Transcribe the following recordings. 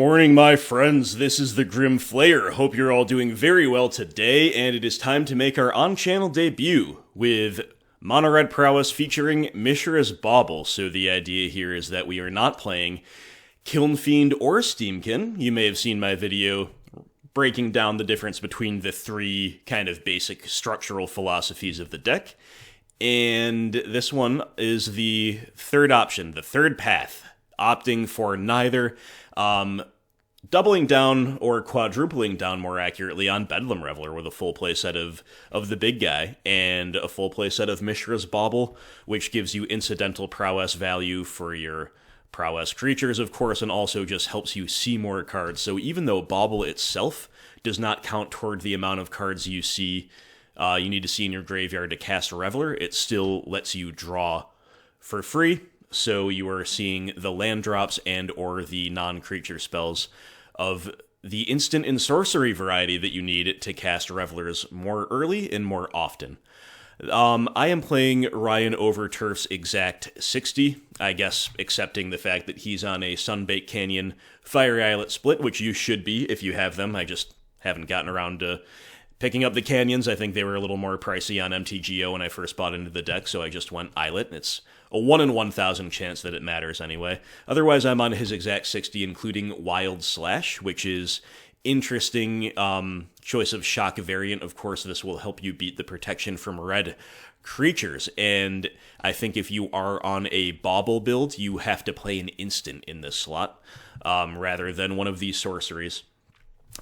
morning, my friends. This is the Grim Flayer. Hope you're all doing very well today, and it is time to make our on-channel debut with Mono Red Prowess featuring Mishra's Bauble. So the idea here is that we are not playing Kiln Fiend or Steamkin. You may have seen my video breaking down the difference between the three kind of basic structural philosophies of the deck. And this one is the third option, the third path, opting for neither, doubling down or quadrupling down more accurately on Bedlam Reveler with a full play set of the big guy and a full play set of Mishra's Bauble, which gives you incidental prowess value for your prowess creatures, of course, and also just helps you see more cards. So even though Bauble itself does not count toward the amount of cards you see, you need to see in your graveyard to cast Reveler, it still lets you draw for free. So you are seeing the land drops and or the non-creature spells of the instant and sorcery variety that you need to cast Revelers more early and more often. I am playing Ryan Overturf's exact 60, I guess accepting the fact that he's on a Sunbaked Canyon Fiery Islet split, which you should be if you have them. I just haven't gotten around to picking up the Canyons. I think they were a little more pricey on MTGO when I first bought into the deck, so I just went Islet. It's a 1 in 1,000 chance that it matters anyway. Otherwise, I'm on his exact 60, including Wild Slash, which is interesting choice of shock variant. Of course, this will help you beat the protection from red creatures, and I think if you are on a Bauble build, you have to play an instant in this slot rather than one of these sorceries.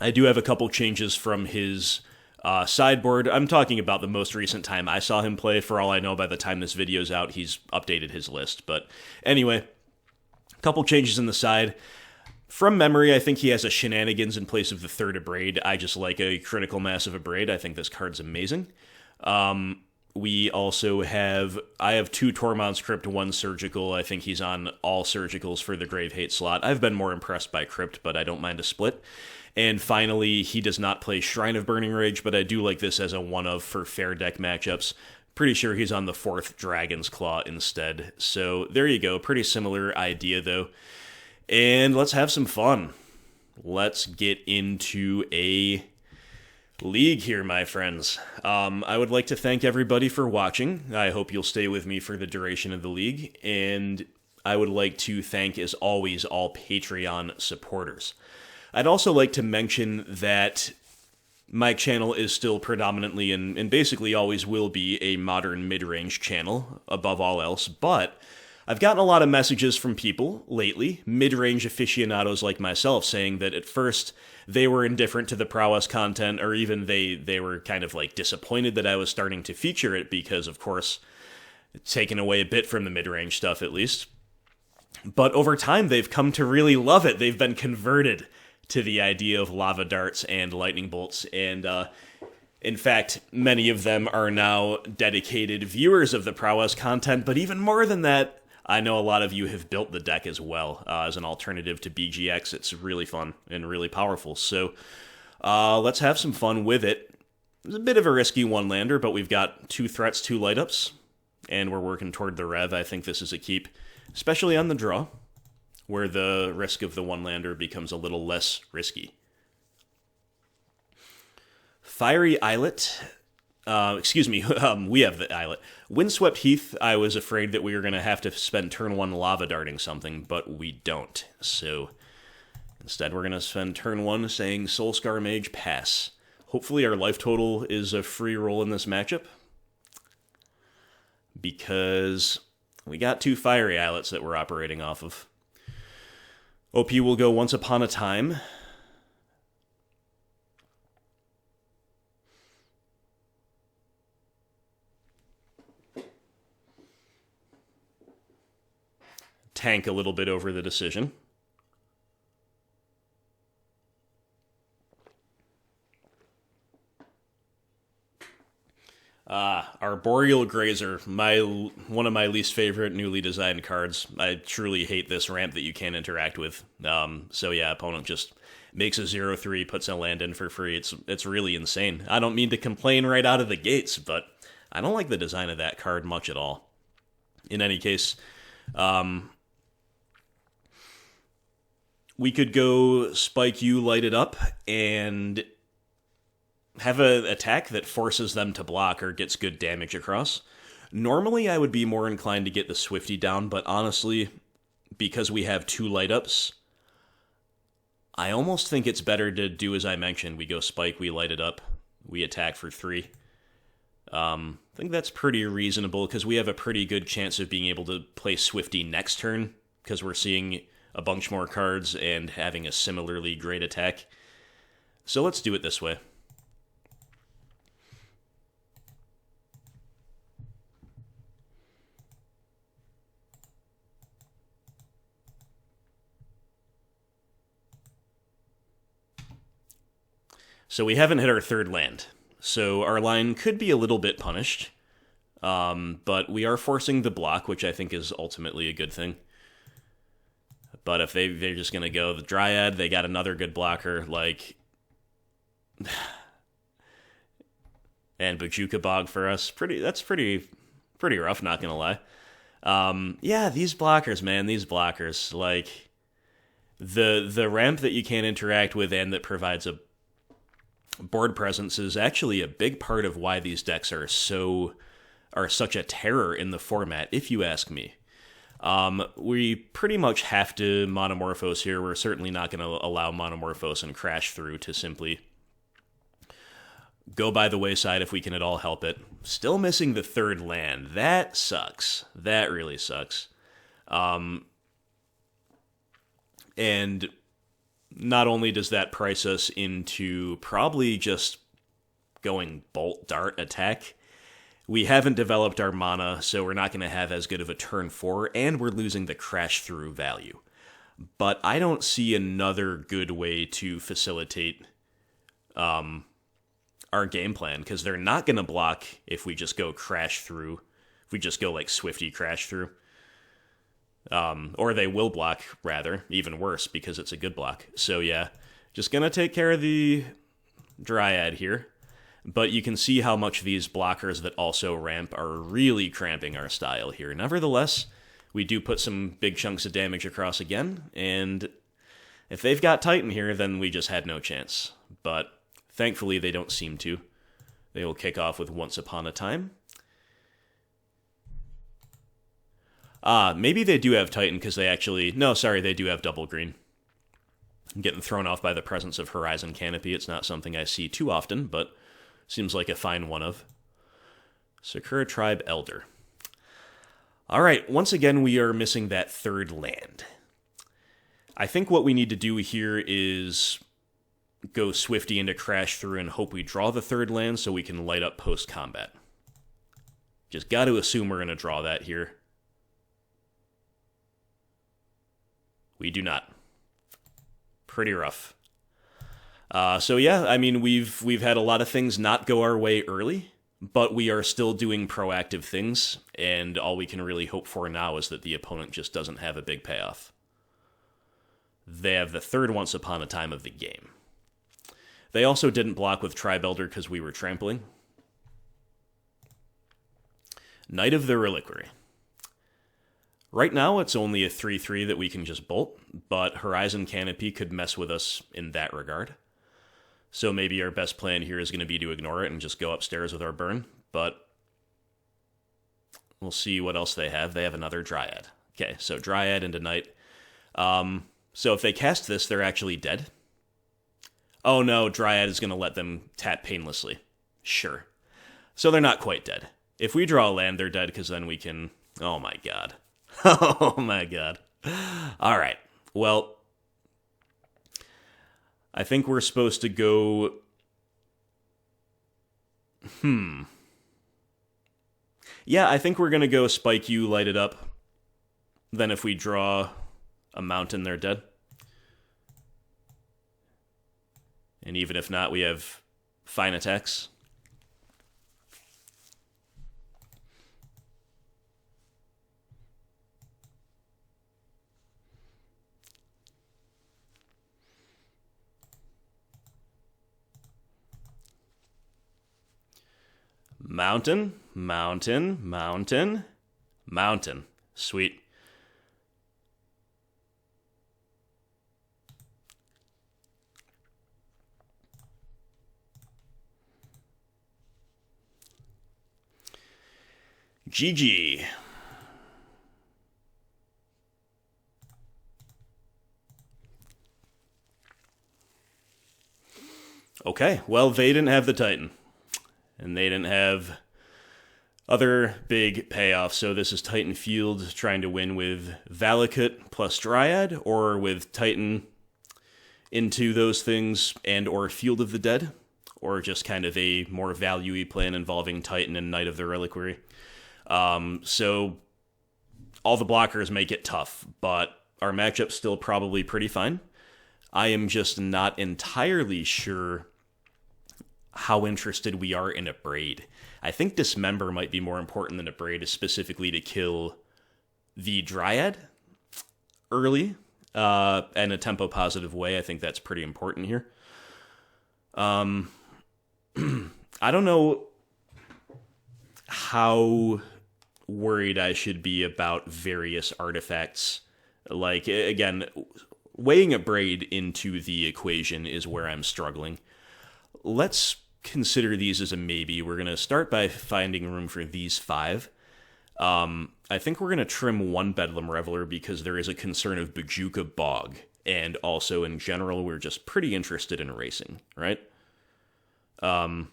I do have a couple changes from his sideboard. I'm talking about the most recent time I saw him play. For all I know, by the time this video's out, he's updated his list. But anyway, a couple changes in the side. From memory, I think he has a Shenanigans in place of the third Abrade. I just like a critical mass of Abrade. I think this card's amazing. We also have, I have 2 Tormod's Crypt, 1 Surgical. I think he's on all Surgicals for the Grave Hate slot. I've been more impressed by Crypt, but I don't mind a split. And finally, he does not play Shrine of Burning Rage, but I do like this as a one-of for fair deck matchups. Pretty sure he's on the 4th Dragon's Claw instead. So there you go. Pretty similar idea, though. And let's have some fun. Let's get into a league here, my friends. I would like to thank everybody for watching. I hope you'll stay with me for the duration of the league. And I would like to thank, as always, all Patreon supporters. I'd also like to mention that my channel is still predominantly and basically always will be a modern mid-range channel, above all else, but I've gotten a lot of messages from people lately, mid-range aficionados like myself, saying that at first they were indifferent to the Prowess content, or even they were kind of like disappointed that I was starting to feature it because, of course, it's taken away a bit from the mid-range stuff at least. But over time, they've come to really love it. They've been converted to the idea of lava darts and lightning bolts, and in fact, many of them are now dedicated viewers of the Prowess content, but even more than that, I know a lot of you have built the deck as well, as an alternative to BGX. It's really fun and really powerful, so let's have some fun with it. It's a bit of a risky one-lander, but we've got 2 threats, 2 light-ups, and we're working toward the Rev. I think this is a keep, especially on the draw, where the risk of the one-lander becomes a little less risky. Fiery Islet. We have the Islet. Windswept Heath, I was afraid that we were going to have to spend turn 1 lava darting something, but we don't. So instead we're going to spend turn 1 saying Soul-Scar Mage, pass. Hopefully our life total is a free roll in this matchup, because we got 2 Fiery Islets that we're operating off of. OP will go Once Upon a Time. Tank a little bit over the decision. Arboreal Grazer, one of my least favorite newly designed cards. I truly hate this ramp that you can't interact with. So yeah, opponent just makes a 0/3, puts a land in for free. It's really insane. I don't mean to complain right out of the gates, but I don't like the design of that card much at all. In any case, we could go Spike You, Light It Up, and have an attack that forces them to block or gets good damage across. Normally, I would be more inclined to get the Swifty down, but honestly, because we have 2 light-ups, I almost think it's better to do as I mentioned. We go Spike, we Light It Up, we attack for 3. I think that's pretty reasonable, because we have a pretty good chance of being able to play Swifty next turn, because we're seeing a bunch more cards and having a similarly great attack. So let's do it this way. So we haven't hit our 3rd land, so our line could be a little bit punished, but we are forcing the block, which I think is ultimately a good thing. But if they're just going to go the Dryad, they got another good blocker, like... and Bojuka Bog for us. That's pretty rough, not going to lie. Yeah, these blockers, man, these blockers. Like, the ramp that you can't interact with and that provides a board presence is actually a big part of why these decks are such a terror in the format, if you ask me. We pretty much have to Manamorphose here. We're certainly not going to allow Manamorphose and Crash Through to simply go by the wayside if we can at all help it. Still missing the 3rd land. That sucks. That really sucks. And not only does that price us into probably just going Bolt, Dart, Attack, we haven't developed our mana, so we're not going to have as good of a turn 4, and we're losing the Crash Through value. But I don't see another good way to facilitate our game plan, because they're not going to block if we just go Crash Through, if we just go like Swifty Crash Through. Or they will block, rather, even worse, because it's a good block. So yeah, just going to take care of the Dryad here. But you can see how much these blockers that also ramp are really cramping our style here. Nevertheless, we do put some big chunks of damage across again, and if they've got Titan here, then we just had no chance. But thankfully, they don't seem to. They will kick off with Once Upon a Time. Maybe they do have Titan because they actually... No, sorry, they do have double green. I'm getting thrown off by the presence of Horizon Canopy. It's not something I see too often, but seems like a fine one of. Sakura Tribe Elder. Alright, once again we are missing that 3rd land. I think what we need to do here is go Swifty into Crash Through and hope we draw the 3rd land so we can light up post-combat. Just gotta assume we're gonna draw that here. We do not. Pretty rough. So yeah, I mean, we've had a lot of things not go our way early, but we are still doing proactive things, and all we can really hope for now is that the opponent just doesn't have a big payoff. They have the 3rd Once Upon a Time of the game. They also didn't block with Tribe Elder because we were trampling. Knight of the Reliquary. Right now, it's only a 3/3 that we can just bolt, but Horizon Canopy could mess with us in that regard. So maybe our best plan here is going to be to ignore it and just go upstairs with our burn, but we'll see what else they have. They have another Dryad. Okay, so Dryad into Knight. So if they cast this, they're actually dead. Oh no, Dryad is going to let them tap painlessly. Sure. So they're not quite dead. If we draw a land, they're dead, because then we can... Oh my god. Oh my god. Alright, well... I think we're supposed to go... Yeah, I think we're going to go Spike You, Light It Up. Then if we draw a mountain, they're dead. And even if not, we have fine attacks. Mountain, mountain, mountain, mountain. Sweet. GG. Okay, well, they didn't have the Titan. And they didn't have other big payoffs. So this is Titan Field trying to win with Valakut plus Dryad, or with Titan into those things and or Field of the Dead, or just kind of a more value-y plan involving Titan and Knight of the Reliquary. So all the blockers make it tough, but our matchup's still probably pretty fine. I am just not entirely sure how interested we are in Abrade. I think Dismember might be more important than Abrade, specifically to kill the Dryad early, in a tempo-positive way. I think that's pretty important here. I don't know how worried I should be about various artifacts. Like, again, weighing Abrade into the equation is where I'm struggling. Let's consider these as a maybe. We're going to start by finding room for these 5. I think we're going to trim 1 Bedlam Reveler because there is a concern of Bajuka Bog. And also, in general, we're just pretty interested in racing, right? The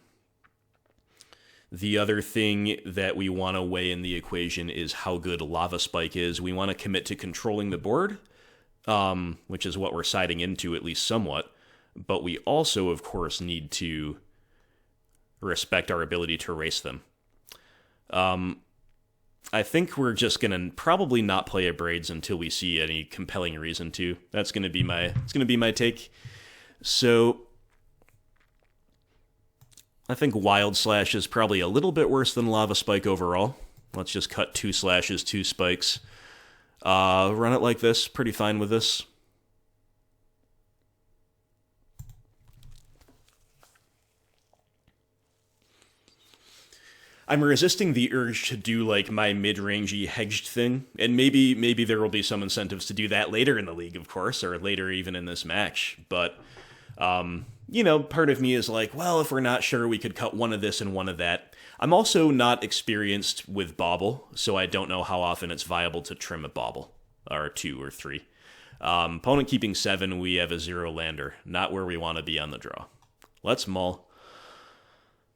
other thing that we want to weigh in the equation is how good Lava Spike is. We want to commit to controlling the board, which is what we're siding into, at least somewhat. But we also, of course, need to respect our ability to race them. I think we're just going to probably not play Abrades until we see any compelling reason to. That's going to be my take. So I think Wild Slash is probably a little bit worse than Lava Spike overall. Let's just cut 2 slashes, 2 spikes. Run it like this. Pretty fine with this. I'm resisting the urge to do, like, my mid-rangey hedged thing, and maybe there will be some incentives to do that later in the league, of course, or later even in this match, but, you know, part of me is like, well, if we're not sure, we could cut one of this and one of that. I'm also not experienced with Bauble, so I don't know how often it's viable to trim a Bauble, or 2 or 3. Opponent keeping 7, we have a 0 lander, not where we want to be on the draw. Let's mull.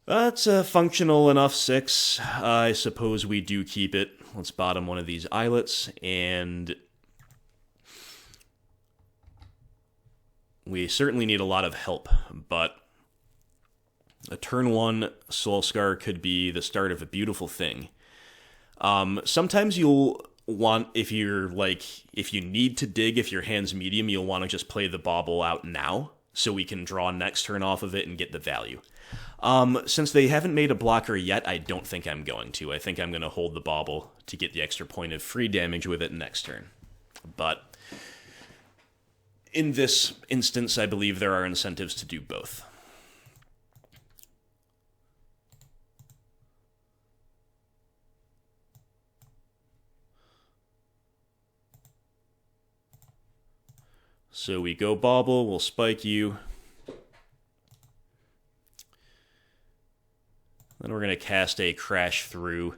That's a functional enough 6. I suppose we do keep it. Let's bottom one of these islets, and we certainly need a lot of help, but a turn 1 Soul-Scar could be the start of a beautiful thing. Sometimes you'll want, if you need to dig, if your hand's medium, you'll want to just play the Bauble out now, so we can draw next turn off of it and get the value. Since they haven't made a blocker yet, I don't think I'm going to. I think I'm going to hold the Bauble to get the extra point of free damage with it next turn. But in this instance, I believe there are incentives to do both. So we go Bauble, we'll spike you. Then we're going to cast a Crash Through.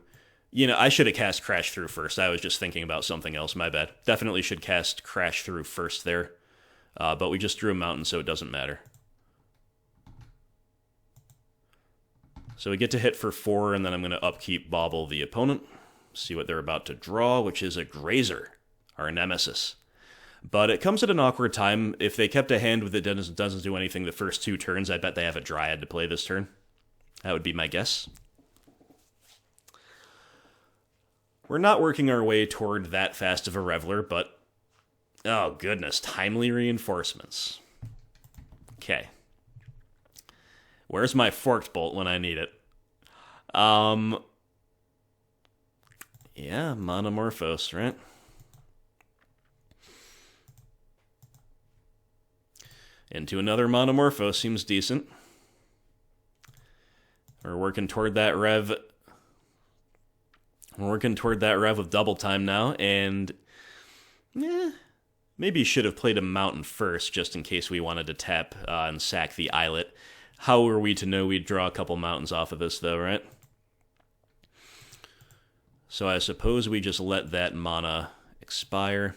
You know, I should have cast Crash Through first. I was just thinking about something else, my bad. Definitely should cast Crash Through first there. But we just drew a mountain, so it doesn't matter. So we get to hit for 4, and then I'm going to upkeep Bauble the opponent. See what they're about to draw, which is a Grazer, our nemesis. But it comes at an awkward time. If they kept a hand with it that doesn't do anything the first 2 turns, I bet they have a Dryad to play this turn. That would be my guess. We're not working our way toward that fast of a Reveler, but... oh, goodness. Timely reinforcements. Okay. Where's my Forked Bolt when I need it? Yeah, Manamorphose, right? Into another Manamorphose seems decent. We're working toward that rev. We're working toward that rev with double time now, and maybe you should have played a mountain first, just in case we wanted to tap and sack the islet. How were we to know we'd draw a couple mountains off of this, though, right? So I suppose we just let that mana expire.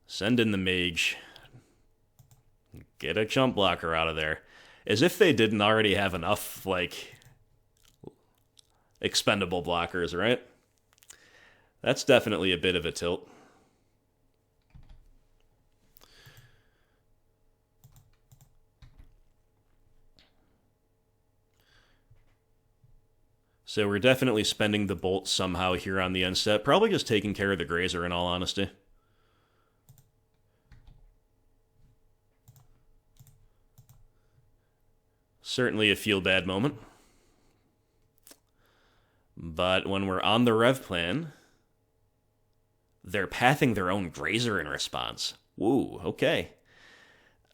Send in the mage. Get a chump blocker out of there. As if they didn't already have enough, like, expendable blockers, right? That's definitely a bit of a tilt. So we're definitely spending the bolt somehow here on the end step. Probably just taking care of the Grazer in all honesty. Certainly a feel-bad moment. But when we're on the rev plan, they're pathing their own Grazer in response. Woo, okay.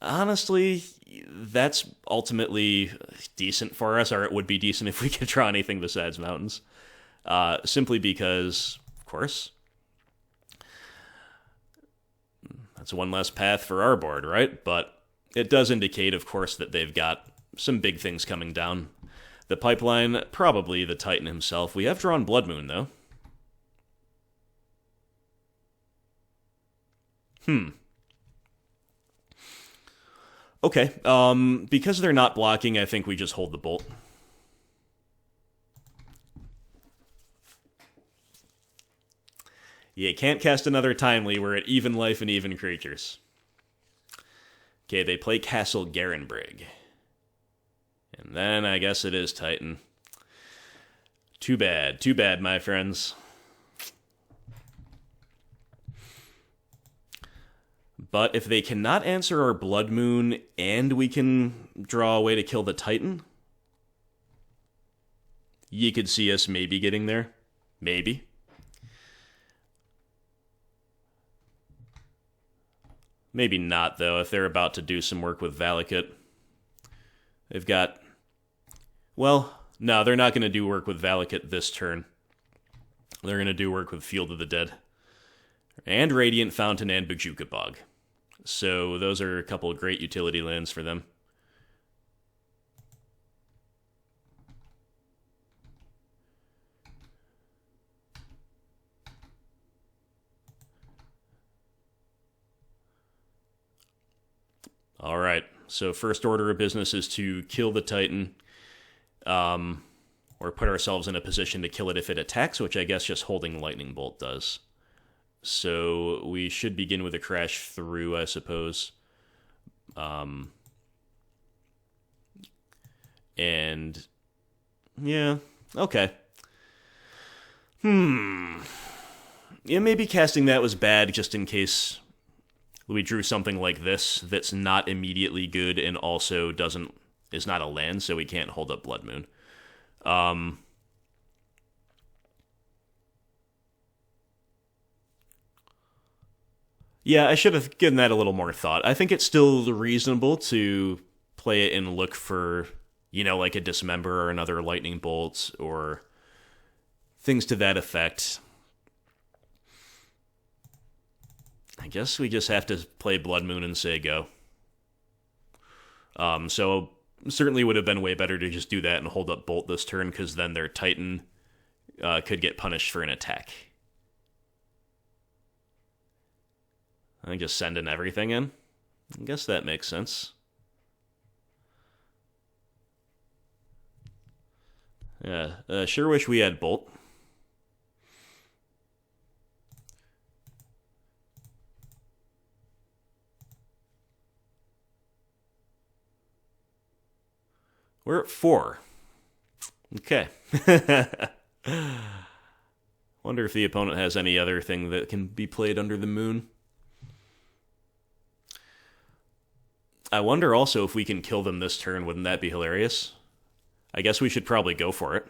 Honestly, that's ultimately decent for us, or it would be decent if we could draw anything besides mountains. Simply because, of course, that's one less path for our board, right? But it does indicate, of course, that they've got some big things coming down the pipeline. Probably the Titan himself. We have drawn Blood Moon, though. Okay, because they're not blocking, I think we just hold the bolt. You can't cast another Timely. We're at even life and even creatures. Okay, they play Castle Garenbrig. And then I guess it is Titan. Too bad, my friends. But if they cannot answer our Blood Moon and we can draw a way to kill the Titan, you could see us maybe getting there. Maybe. Maybe not, though, if they're about to do some work with Valakut. They've got... Well, no, they're not going to do work with Valakut this turn. They're going to do work with Field of the Dead. And Radiant Fountain and Bojuka Bog. So those are a couple of great utility lands for them. All right, so first order of business is to kill the Titan, or put ourselves in a position to kill it if it attacks, which I guess just holding Lightning Bolt does. So we should begin with a crash through, I suppose. And yeah, okay. Yeah, maybe casting that was bad just in case we drew something like this that's not immediately good and also is not a land, so we can't hold up Blood Moon. Yeah, I should have given that a little more thought. I think it's still reasonable to play it and look for, like a Dismember or another Lightning Bolt or things to that effect. I guess we just have to play Blood Moon and say go. So certainly would have been way better to just do that and hold up Bolt this turn, because then their Titan could get punished for an attack. I think just sending everything in. I guess that makes sense. Yeah, sure wish we had Bolt. We're at 4. Okay. Wonder if the opponent has any other thing that can be played under the moon. I wonder also if we can kill them this turn. Wouldn't that be hilarious? I guess we should probably go for it.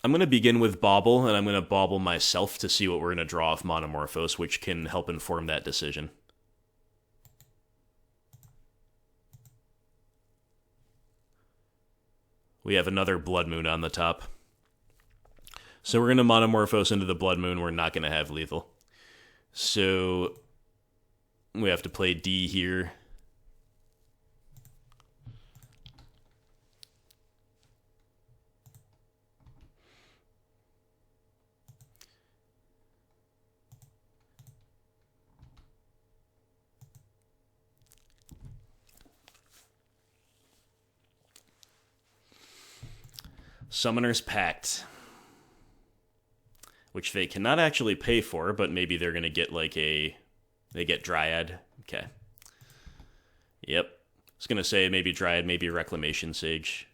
I'm going to begin with Bauble, and I'm going to Bauble myself to see what we're going to draw off Manamorphose, which can help inform that decision. We have another Blood Moon on the top. So we're going to Manamorphose into the Blood Moon. We're not going to have lethal. So we have to play D here. Summoner's Pact. Which they cannot actually pay for, but maybe they're going to get like a... They get Dryad. Okay. Yep. I was going to say maybe Dryad, maybe Reclamation Sage.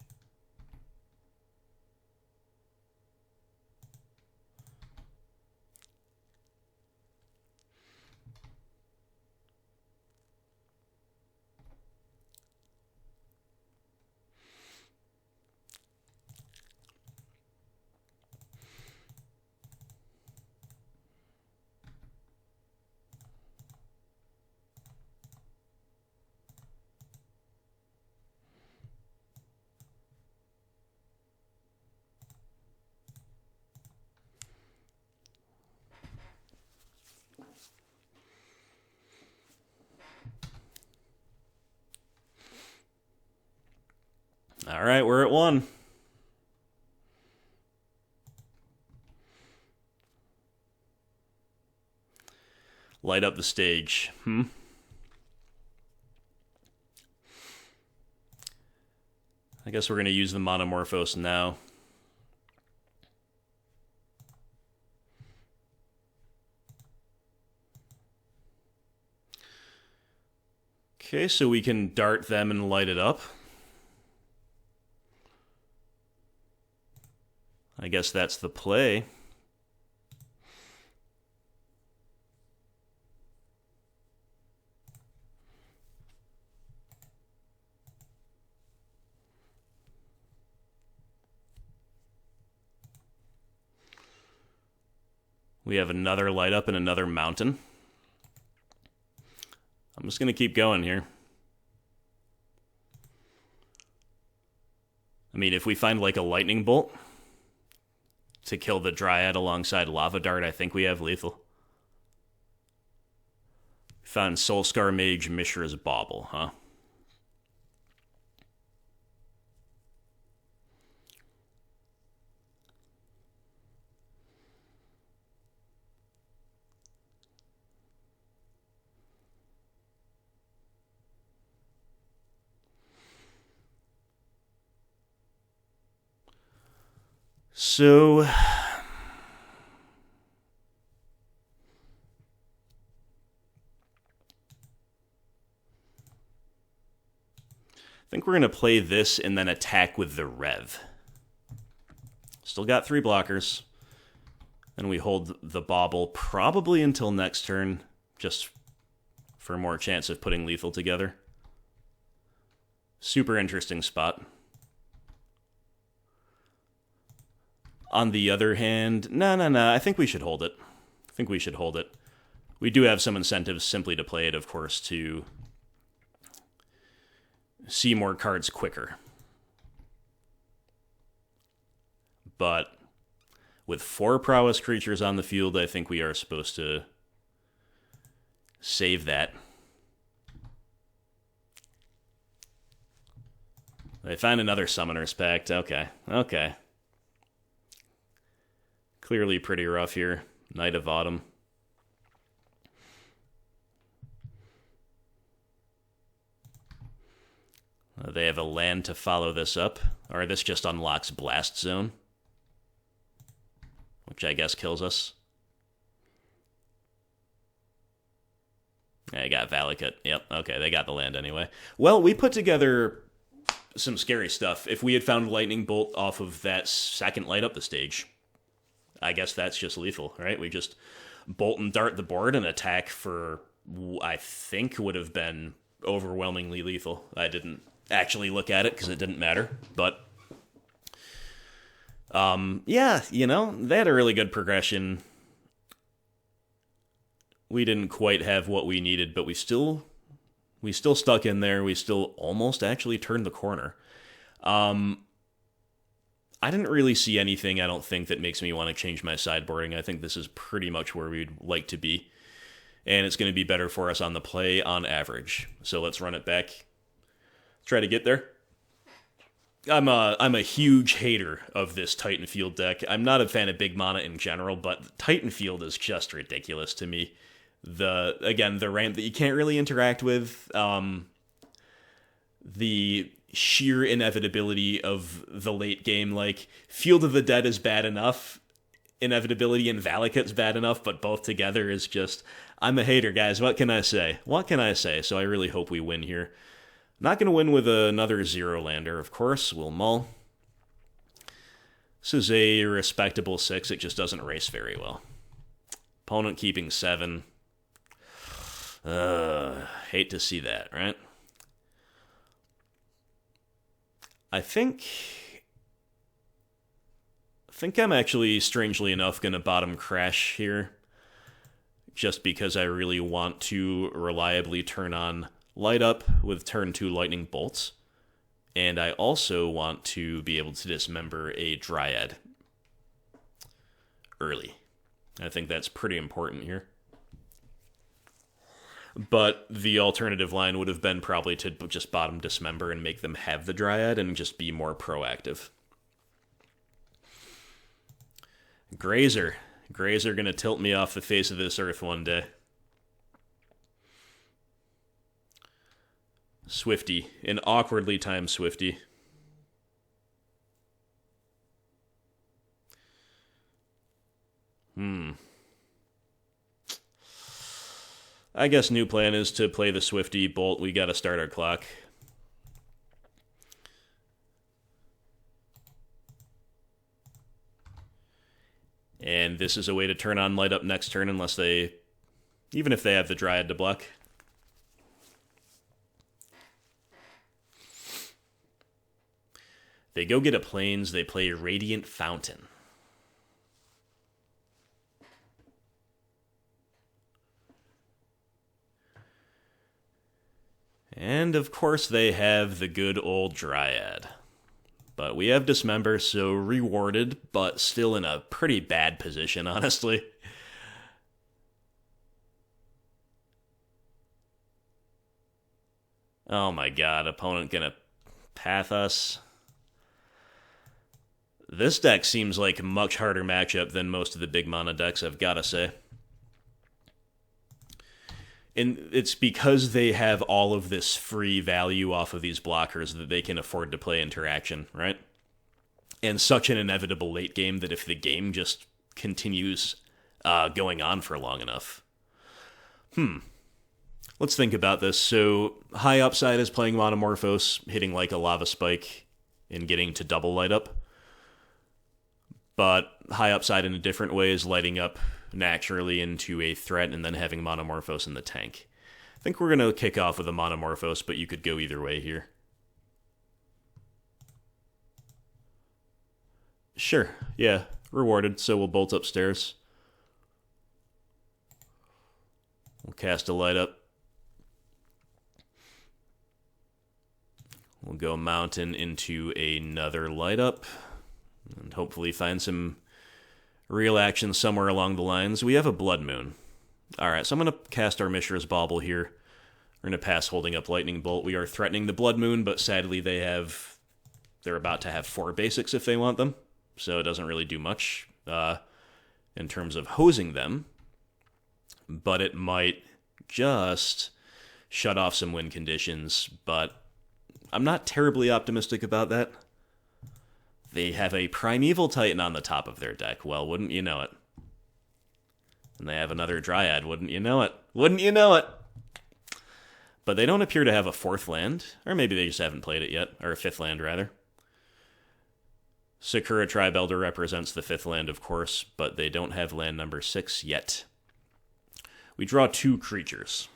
All right, we're at 1. Light up the stage. I guess we're going to use the Manamorphose now. Okay, so we can dart them and light it up. I guess that's the play. We have another light up and another mountain. I'm just going to keep going here. I mean, if we find like a lightning bolt to kill the Dryad alongside Lava Dart, I think we have lethal. Found Soul-Scar Mage, Mishra's Bauble, huh? So, I think we're going to play this and then attack with the Rev. Still got 3 blockers. And we hold the Bauble probably until next turn, just for more chance of putting lethal together. Super interesting spot. On the other hand, no, I think we should hold it. We do have some incentives simply to play it, of course, to see more cards quicker. But with 4 Prowess creatures on the field, I think we are supposed to save that. I find another Summoner's Pact. Okay. Clearly pretty rough here. Night of Autumn. They have a land to follow this up. Or this just unlocks Blast Zone, which I guess kills us. I got Valakut. Yep, okay, they got the land anyway. Well, we put together some scary stuff. If we had found Lightning Bolt off of that second light up the stage, I guess that's just lethal, right? We just bolt and dart the board and attack for, I think, would have been overwhelmingly lethal. I didn't actually look at it because it didn't matter, but yeah, you know, they had a really good progression. We didn't quite have what we needed, but we still stuck in there. We still almost actually turned the corner. I didn't really see anything, I don't think, that makes me want to change my sideboarding. I think this is pretty much where we'd like to be. And it's going to be better for us on the play on average. So let's run it back. Try to get there. I'm a huge hater of this Titan Field deck. I'm not a fan of big mana in general, but Titan Field is just ridiculous to me. The ramp that you can't really interact with, the sheer inevitability of the late game. Like, Field of the Dead is bad enough, inevitability and Valakut's bad enough, but both together is just... I'm a hater, guys. What can I say? What can I say? So I really hope we win here. Not going to win with another zero-lander, of course. We'll mull. This is a respectable 6. It just doesn't race very well. Opponent keeping 7. Hate to see that, right? I think I'm actually, strangely enough, going to bottom crash here. Just because I really want to reliably turn on Light Up with turn 2 Lightning Bolts. And I also want to be able to dismember a Dryad early. I think that's pretty important here. But the alternative line would have been probably to just bottom Dismember and make them have the Dryad and just be more proactive. Grazer. Grazer gonna tilt me off the face of this earth one day. Swifty. An awkwardly timed Swifty. I guess new plan is to play the Swifty Bolt. We gotta start our clock. And this is a way to turn on Light Up next turn unless they... even if they have the Dryad to block. They go get a Plains, they play Radiant Fountain. And, of course, they have the good old Dryad. But we have Dismember, so rewarded, but still in a pretty bad position, honestly. Oh my god, opponent gonna path us. This deck seems like a much harder matchup than most of the big mana decks, I've gotta say. And it's because they have all of this free value off of these blockers that they can afford to play interaction, right? And such an inevitable late game that if the game just continues going on for long enough. Let's think about this. So, high upside is playing Manamorphose, hitting like a Lava Spike and getting to double Light Up. But high upside in a different way is lighting up naturally into a threat and then having Manamorphose in the tank. I think we're going to kick off with a Manamorphose, but you could go either way here. Sure, yeah, rewarded, so we'll bolt upstairs. We'll cast a Light Up. We'll go Mountain into another Light Up, and hopefully find some real action somewhere along the lines. We have a Blood Moon. Alright, so I'm going to cast our Mishra's Bauble here. We're going to pass holding up Lightning Bolt. We are threatening the Blood Moon, but sadly they're about to have 4 basics if they want them, so it doesn't really do much in terms of hosing them, but it might just shut off some win conditions, but I'm not terribly optimistic about that. They have a Primeval Titan on the top of their deck. Well, wouldn't you know it? And they have another Dryad. Wouldn't you know it? Wouldn't you know it? But they don't appear to have a 4th land. Or maybe they just haven't played it yet. Or a 5th land, rather. Sakura Tribe Elder represents the 5th land, of course, but they don't have land number 6 yet. We draw 2 creatures.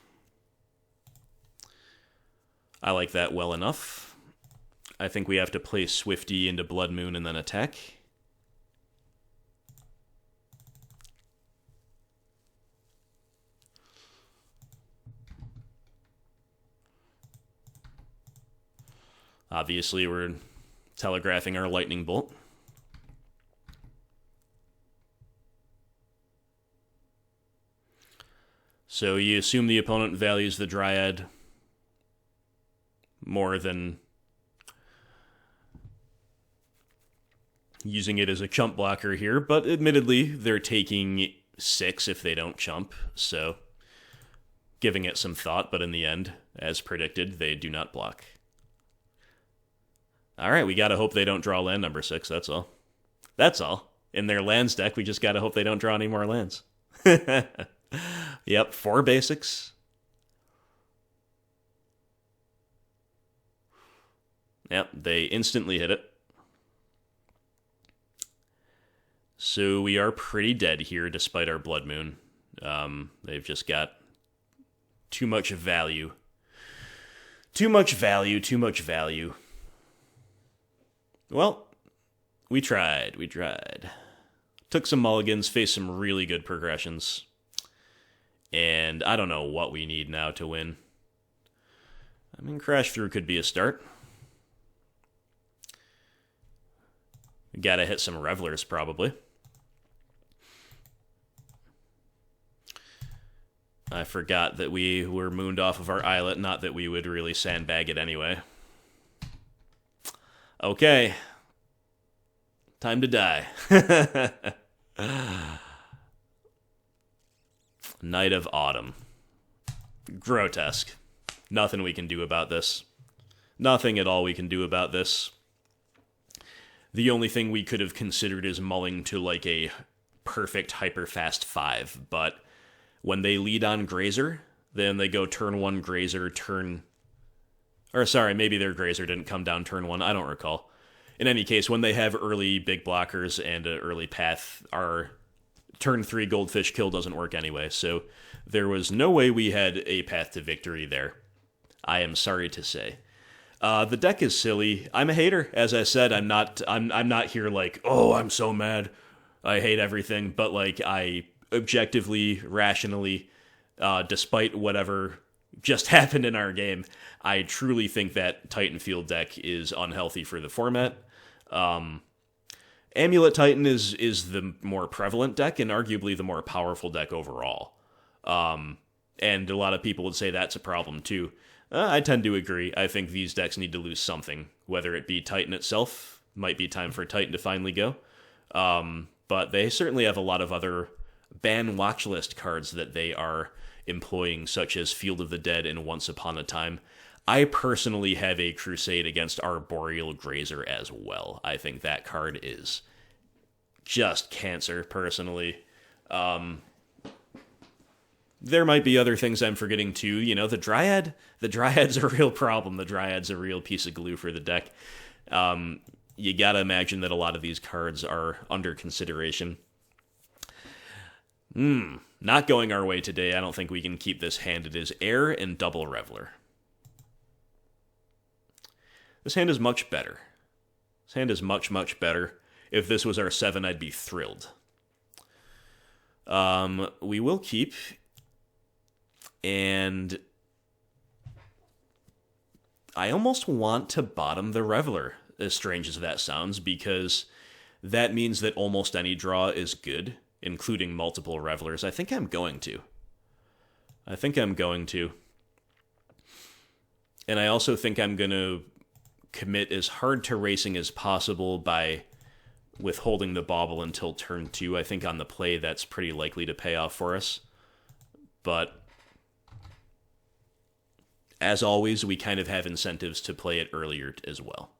I like that well enough. I think we have to play Swifty into Blood Moon and then attack. Obviously, we're telegraphing our Lightning Bolt. So you assume the opponent values the Dryad more than using it as a chump blocker here, but admittedly, they're taking 6 if they don't chump, so giving it some thought, but in the end, as predicted, they do not block. Alright, we gotta hope they don't draw land number 6, that's all. That's all. In their lands deck, we just gotta hope they don't draw any more lands. Yep, 4 basics. Yep, they instantly hit it. So we are pretty dead here, despite our Blood Moon. They've just got too much value. Too much value, too much value. Well, we tried. Took some mulligans, faced some really good progressions. And I don't know what we need now to win. I mean, Crash Through could be a start. We gotta hit some Revelers, probably. I forgot that we were mooned off of our islet, not that we would really sandbag it anyway. Okay. Time to die. Night of Autumn. Grotesque. Nothing we can do about this. Nothing at all we can do about this. The only thing we could have considered is mulling to like a perfect hyper-fast 5, but when they lead on Grazer, then they go turn 1 Grazer, or sorry, maybe their Grazer didn't come down turn 1, I don't recall. In any case, when they have early big blockers and an early path, our turn 3 Goldfish kill doesn't work anyway, so there was no way we had a path to victory there. I am sorry to say. The deck is silly. I'm a hater, as I said. I'm not here like, oh, I'm so mad. I hate everything, but like I objectively, rationally, despite whatever just happened in our game, I truly think that Titanfield deck is unhealthy for the format. Amulet Titan is the more prevalent deck and arguably the more powerful deck overall. And a lot of people would say that's a problem too. I tend to agree. I think these decks need to lose something, whether it be Titan itself. Might be time for Titan to finally go. But they certainly have a lot of other ban watchlist cards that they are employing, such as Field of the Dead and Once Upon a Time. I personally have a crusade against Arboreal Grazer as well. I think that card is just cancer, personally. There might be other things I'm forgetting too. You know, the Dryad's a real problem. The Dryad's a real piece of glue for the deck. You gotta imagine that a lot of these cards are under consideration. Not going our way today. I don't think we can keep this hand. It is Air and Double Reveler. This hand is much better. This hand is much, much better. If this was our 7, I'd be thrilled. We will keep. And I almost want to bottom the Reveler, as strange as that sounds, because that means that almost any draw is good, including multiple Revelers. I think I'm going to. And I also think I'm going to commit as hard to racing as possible by withholding the Bauble until turn 2. I think on the play that's pretty likely to pay off for us. But as always, we kind of have incentives to play it earlier as well.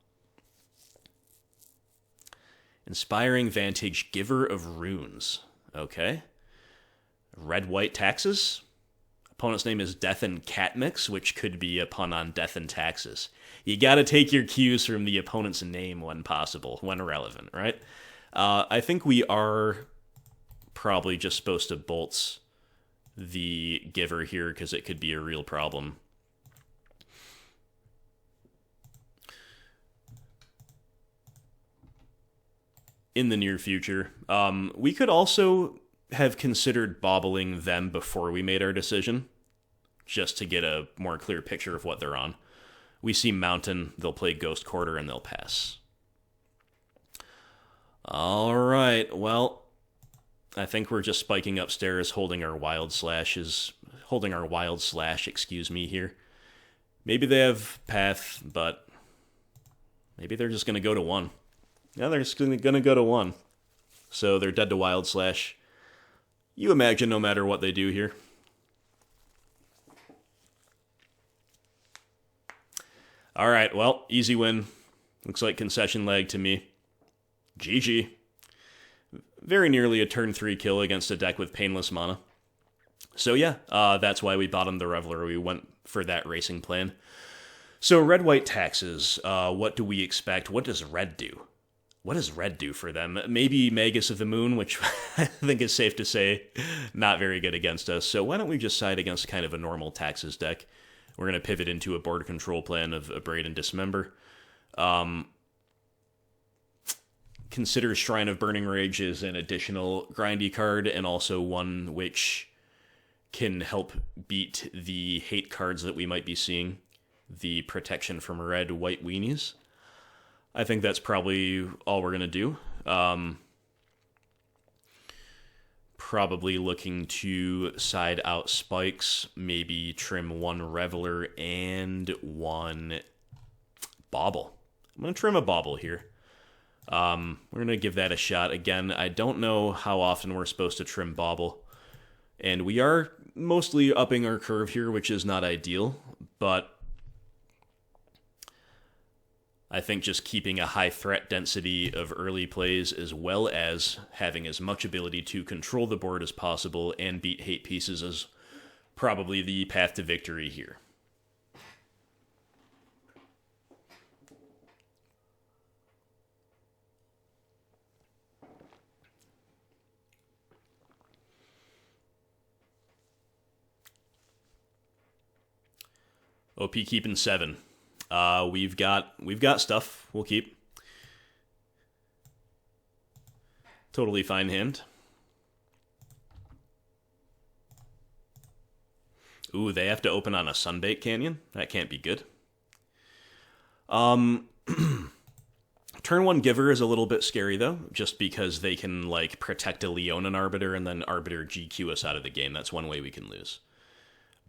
Inspiring Vantage, Giver of Runes. Okay. Red-White Taxes. Opponent's name is Death and Cat Mix, which could be a pun on Death and Taxes. You gotta take your cues from the opponent's name when possible, when relevant, right? I think we are probably just supposed to bolt the Giver here, because it could be a real problem. In the near future. We could also have considered bobbling them before we made our decision, just to get a more clear picture of what they're on. We see Mountain, they'll play Ghost Quarter, and they'll pass. Alright, well, I think we're just spiking upstairs, holding our Wild Slash here. Maybe they have Path, but maybe they're just going to go to 1. Yeah, they're just going to go to 1. So they're dead to Wild Slash. You imagine no matter what they do here. Alright, well, easy win. Looks like concession lag to me. GG. Very nearly a turn 3 kill against a deck with Painless mana. So yeah, that's why we bottomed the Reveler. We went for that racing plan. So red-white taxes, what do we expect? What does red do? What does red do for them? Maybe Magus of the Moon, which I think is safe to say not very good against us. So why don't we just side against kind of a normal taxes deck? We're going to pivot into a board control plan of Abrade and Dismember. Consider Shrine of Burning Rage as an additional grindy card, and also one which can help beat the hate cards that we might be seeing. The protection from red-white weenies. I think that's probably all we're going to do. Probably looking to side out spikes, maybe trim one Reveler and one Bauble. I'm going to trim a Bauble here. We're going to give that a shot. Again, I don't know how often we're supposed to trim Bauble. And we are mostly upping our curve here, which is not ideal, but I think just keeping a high threat density of early plays, as well as having as much ability to control the board as possible and beat hate pieces, is probably the path to victory here. OP keeping 7. We've got stuff we'll keep. Totally fine hand. Ooh, they have to open on a Sunbake Canyon? That can't be good. Turn 1 Giver is a little bit scary, though, just because they can, like, protect a Leonin Arbiter and then Arbiter GQ us out of the game. That's one way we can lose.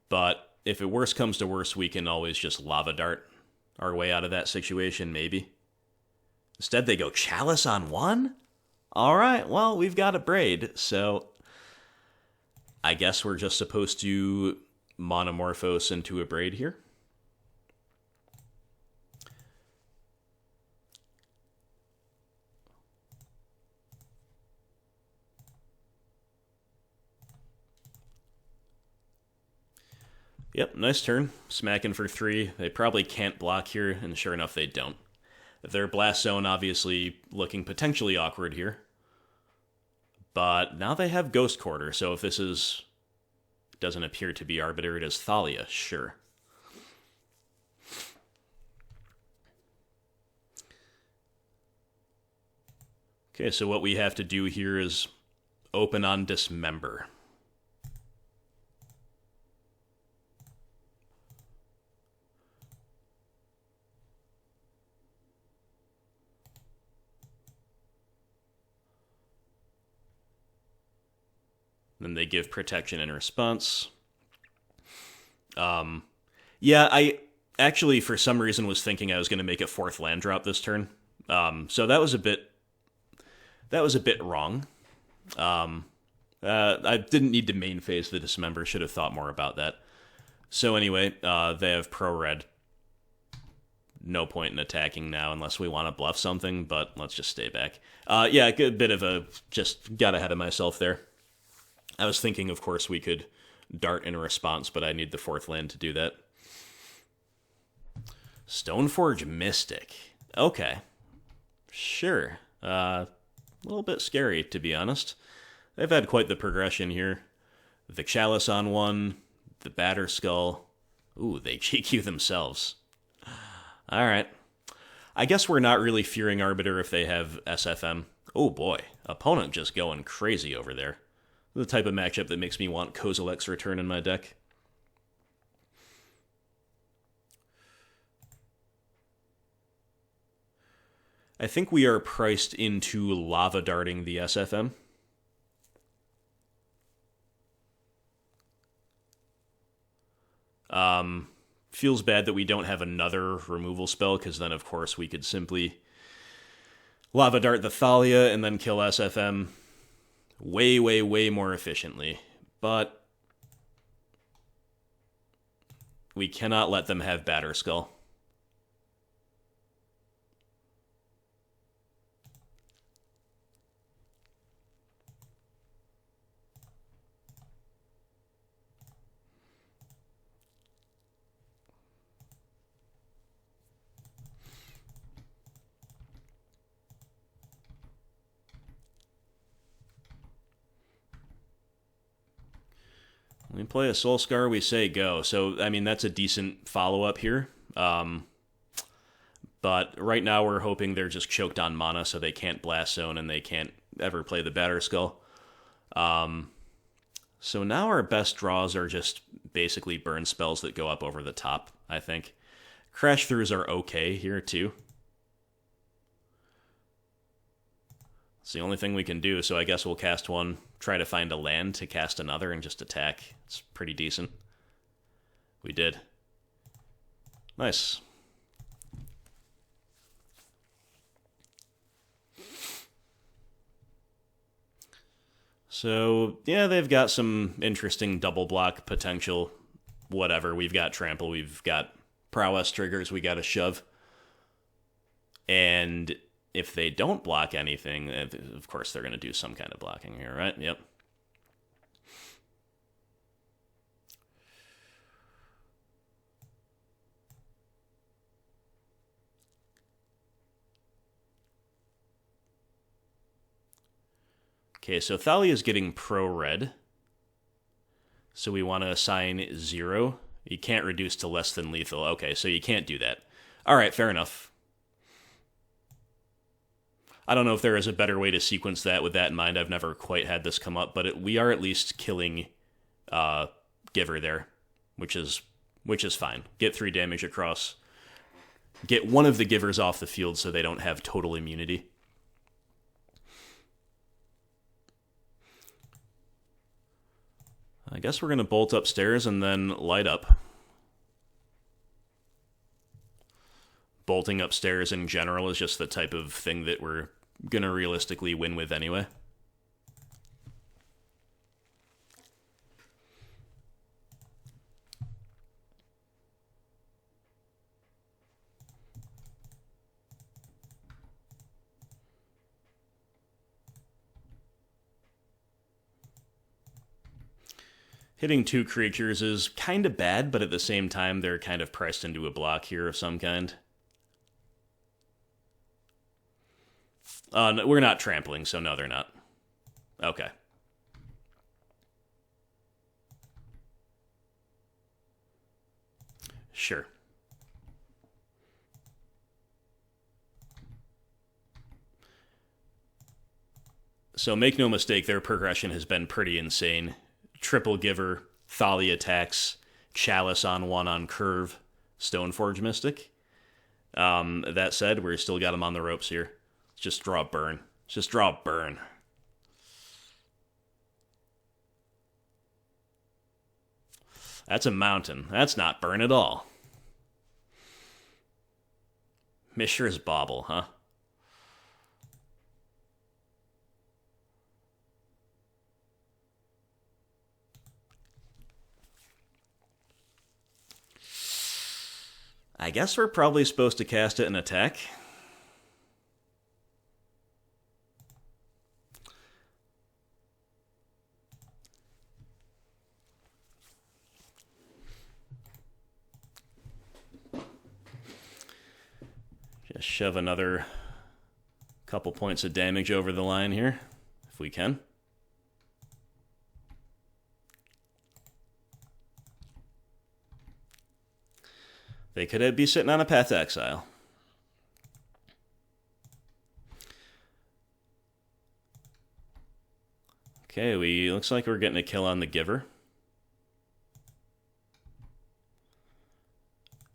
But if it worse comes to worse, we can always just Lava Dart our way out of that situation, maybe. Instead, they go Chalice on 1? Alright, well, we've got Abrade, so I guess we're just supposed to Manamorphose into Abrade here. Yep, nice turn. Smacking for 3. They probably can't block here, and sure enough, they don't. Their Blast Zone obviously looking potentially awkward here. But now they have Ghost Quarter, so if this doesn't appear to be Arbiter, it is Thalia, sure. Okay, so what we have to do here is open on Dismember. Then they give protection in response. Yeah, I actually, for some reason, was thinking I was going to make a 4th land drop this turn. So that was a bit wrong. I didn't need to main phase the Dismember. Should have thought more about that. So anyway, they have pro-red. No point in attacking now unless we want to bluff something, but let's just stay back. Yeah, a bit of a... just got ahead of myself there. I was thinking, of course, we could dart in a response, but I need the 4th land to do that. Stoneforge Mystic. Okay. Sure. A little bit scary, to be honest. They've had quite the progression here. The Chalice on 1, the Batter Skull. Ooh, they GQ themselves. Alright. I guess we're not really fearing Arbiter if they have SFM. Oh boy, opponent just going crazy over there. The type of matchup that makes me want Kozilek's Return in my deck. I think we are priced into Lava Darting the SFM. Feels bad that we don't have another removal spell, because then, of course, we could simply Lava Dart the Thalia and then kill SFM way, way, way more efficiently. But we cannot let them have Batter Skull. We play a Soul-Scar, we say go. So, I mean, that's a decent follow-up here. But right now we're hoping they're just choked on mana so they can't Blast Zone and they can't ever play the Batter Skull. So now our best draws are just basically burn spells that go up over the top, I think. Crash Throughs are okay here, too. It's the only thing we can do, so I guess we'll cast one, try to find a land to cast another, and just attack. It's pretty decent. We did. Nice. So, yeah, they've got some interesting double block potential. Whatever. We've got Trample, we've got Prowess triggers, we got a Shove. And if they don't block anything, of course they're going to do some kind of blocking here, right? Yep. Okay, so Thalia is getting pro-red. So we want to assign 0. You can't reduce to less than lethal. Okay, so you can't do that. Alright, fair enough. I don't know if there is a better way to sequence that with that in mind. I've never quite had this come up, but we are at least killing Giver there, which is fine. Get 3 damage across. Get one of the Givers off the field so they don't have total immunity. I guess we're going to bolt upstairs and then light up. Bolting upstairs in general is just the type of thing that we're going to realistically win with anyway. Hitting 2 creatures is kind of bad, but at the same time, they're kind of pressed into a block here of some kind. No, we're not trampling, so no, they're not. Okay. Sure. So make no mistake, their progression has been pretty insane. Triple Giver, Thalia attacks, Chalice on 1 on curve, Stoneforge Mystic. That said, we're still got him on the ropes here. Let's just draw a burn. Let's just draw a burn. That's a mountain. That's not burn at all. Mishra's Bauble, huh? I guess we're probably supposed to cast it and attack. Just shove another couple points of damage over the line here, if we can. They could be sitting on a Path to Exile. Okay, looks like we're getting a kill on the Giver.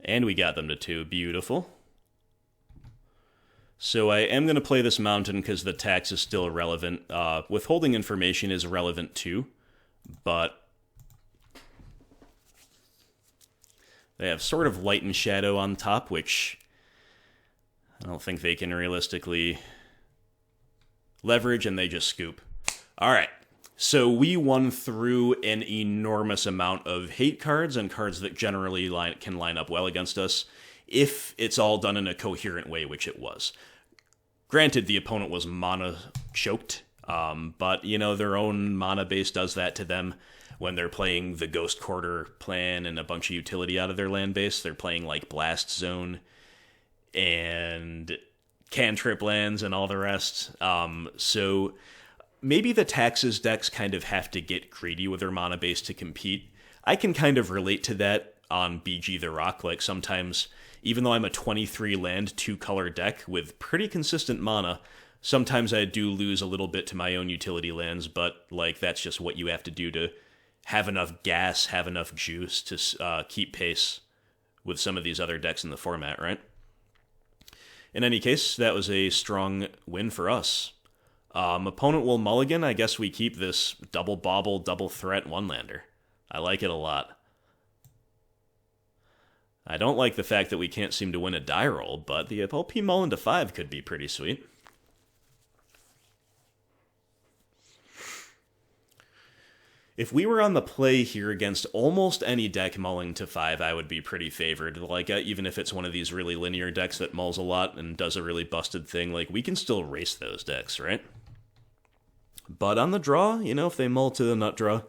And we got them to 2. Beautiful. So I am going to play this mountain because the tax is still relevant. Withholding information is relevant too, but they have sort of light and shadow on top, which I don't think they can realistically leverage, and they just scoop. All right, so we won through an enormous amount of hate cards and cards that generally can line up well against us if it's all done in a coherent way, which it was. Granted, the opponent was mana-choked, but, you know, their own mana base does that to them. When they're playing the Ghost Quarter plan and a bunch of utility out of their land base, they're playing like Blast Zone and Cantrip lands and all the rest. So maybe the Taxes decks kind of have to get greedy with their mana base to compete. I can kind of relate to that on BG the Rock. Like, sometimes, even though I'm a 23 land, 2-color deck with pretty consistent mana, sometimes I do lose a little bit to my own utility lands, but, like, that's just what you have to do to have enough gas, have enough juice to keep pace with some of these other decks in the format, right? In any case, that was a strong win for us. Opponent will mulligan. I guess we keep this double Bauble, double threat one-lander. I like it a lot. I don't like the fact that we can't seem to win a die roll, but the LP Mullen to 5 could be pretty sweet. If we were on the play here against almost any deck mulling to 5, I would be pretty favored. Like, even if it's one of these really linear decks that mulls a lot and does a really busted thing, like, we can still race those decks, right? But on the draw, you know, if they mull to the nut draw,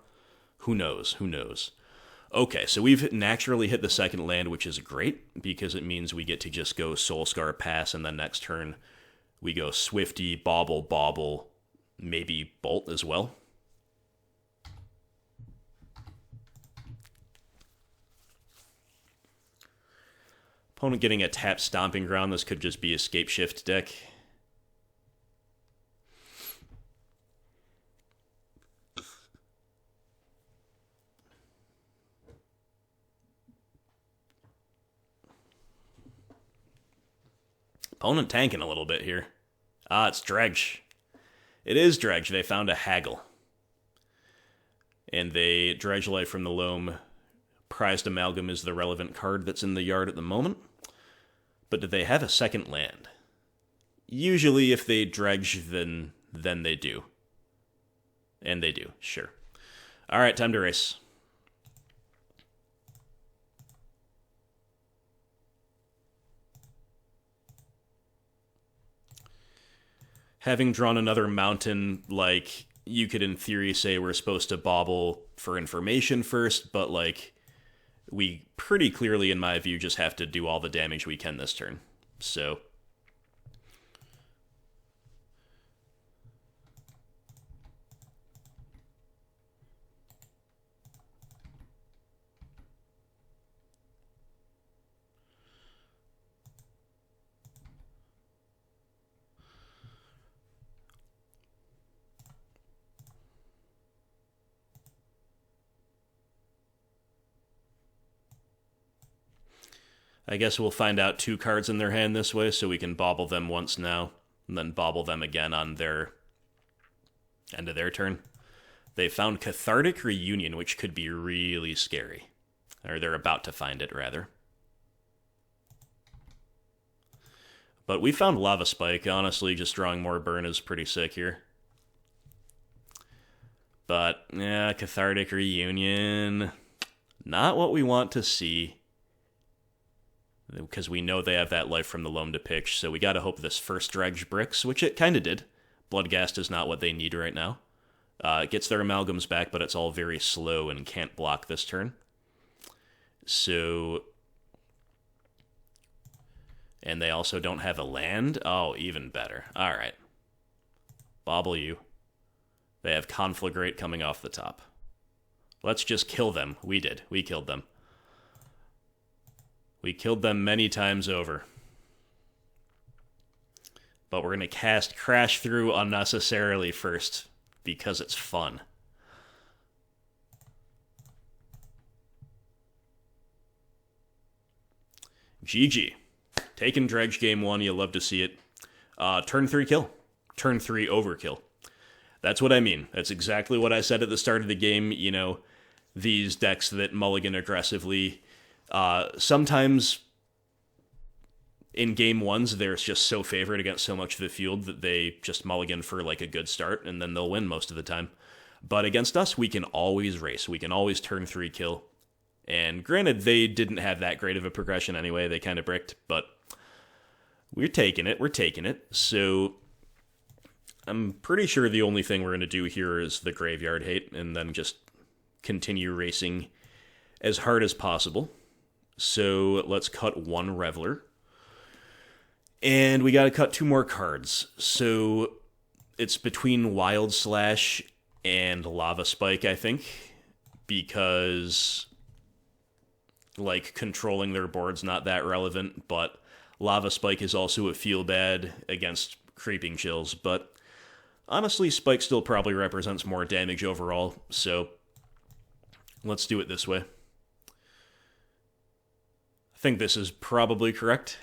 who knows? Who knows? Okay, so we've naturally hit the second land, which is great, because it means we get to just go Soul-Scar pass, and then next turn we go Swifty, Bauble, Bauble, maybe Bolt as well. Opponent getting a tap Stomping Ground. This could just be a Scape Shift deck. Opponent tanking a little bit here. It's Dredge. It is Dredge. They found a Haggle. And they Dredge Life from the Loam. Prized Amalgam is the relevant card that's in the yard at the moment. But do they have a second land? Usually if they Dredge, then they do. And they do, sure. Alright, time to race. Having drawn another mountain, like, you could in theory say we're supposed to Bauble for information first, but, like, we pretty clearly, in my view, just have to do all the damage we can this turn. So I guess we'll find out 2 cards in their hand this way, so we can Bauble them once now, and then Bauble them again on their end of their turn. They found Cathartic Reunion, which could be really scary. Or they're about to find it, rather. But we found Lava Spike. Honestly, just drawing more burn is pretty sick here. But, yeah, Cathartic Reunion. Not what we want to see. Because we know they have that Life from the Loam to pitch, so we gotta hope this first Dredge bricks, which it kinda did. Bloodghast is not what they need right now. It gets their Amalgams back, but it's all very slow and can't block this turn. So... And they also don't have a land? Oh, even better. Alright. Bauble you. They have Conflagrate coming off the top. Let's just kill them. We did. We killed them. We killed them many times over. But we're going to cast Crash Through unnecessarily first, because it's fun. GG. Taking Dredge game 1, you love to see it. Turn 3 kill. Turn 3 overkill. That's what I mean. That's exactly what I said at the start of the game. You know, these decks that mulligan aggressively... sometimes in game 1s, they're just so favored against so much of the field that they just mulligan for like a good start, and then they'll win most of the time. But against us, we can always race. We can always turn 3 kill. And granted, they didn't have that great of a progression anyway. They kind of bricked, but we're taking it. We're taking it. So I'm pretty sure the only thing we're going to do here is the Graveyard Hate, and then just continue racing as hard as possible. So let's cut 1 Reveler. And we got to cut 2 more cards. So it's between Wild Slash and Lava Spike, I think, because, like, controlling their board's not that relevant, but Lava Spike is also a feel-bad against Creeping Chills, but honestly, Spike still probably represents more damage overall, so let's do it this way. I think this is probably correct.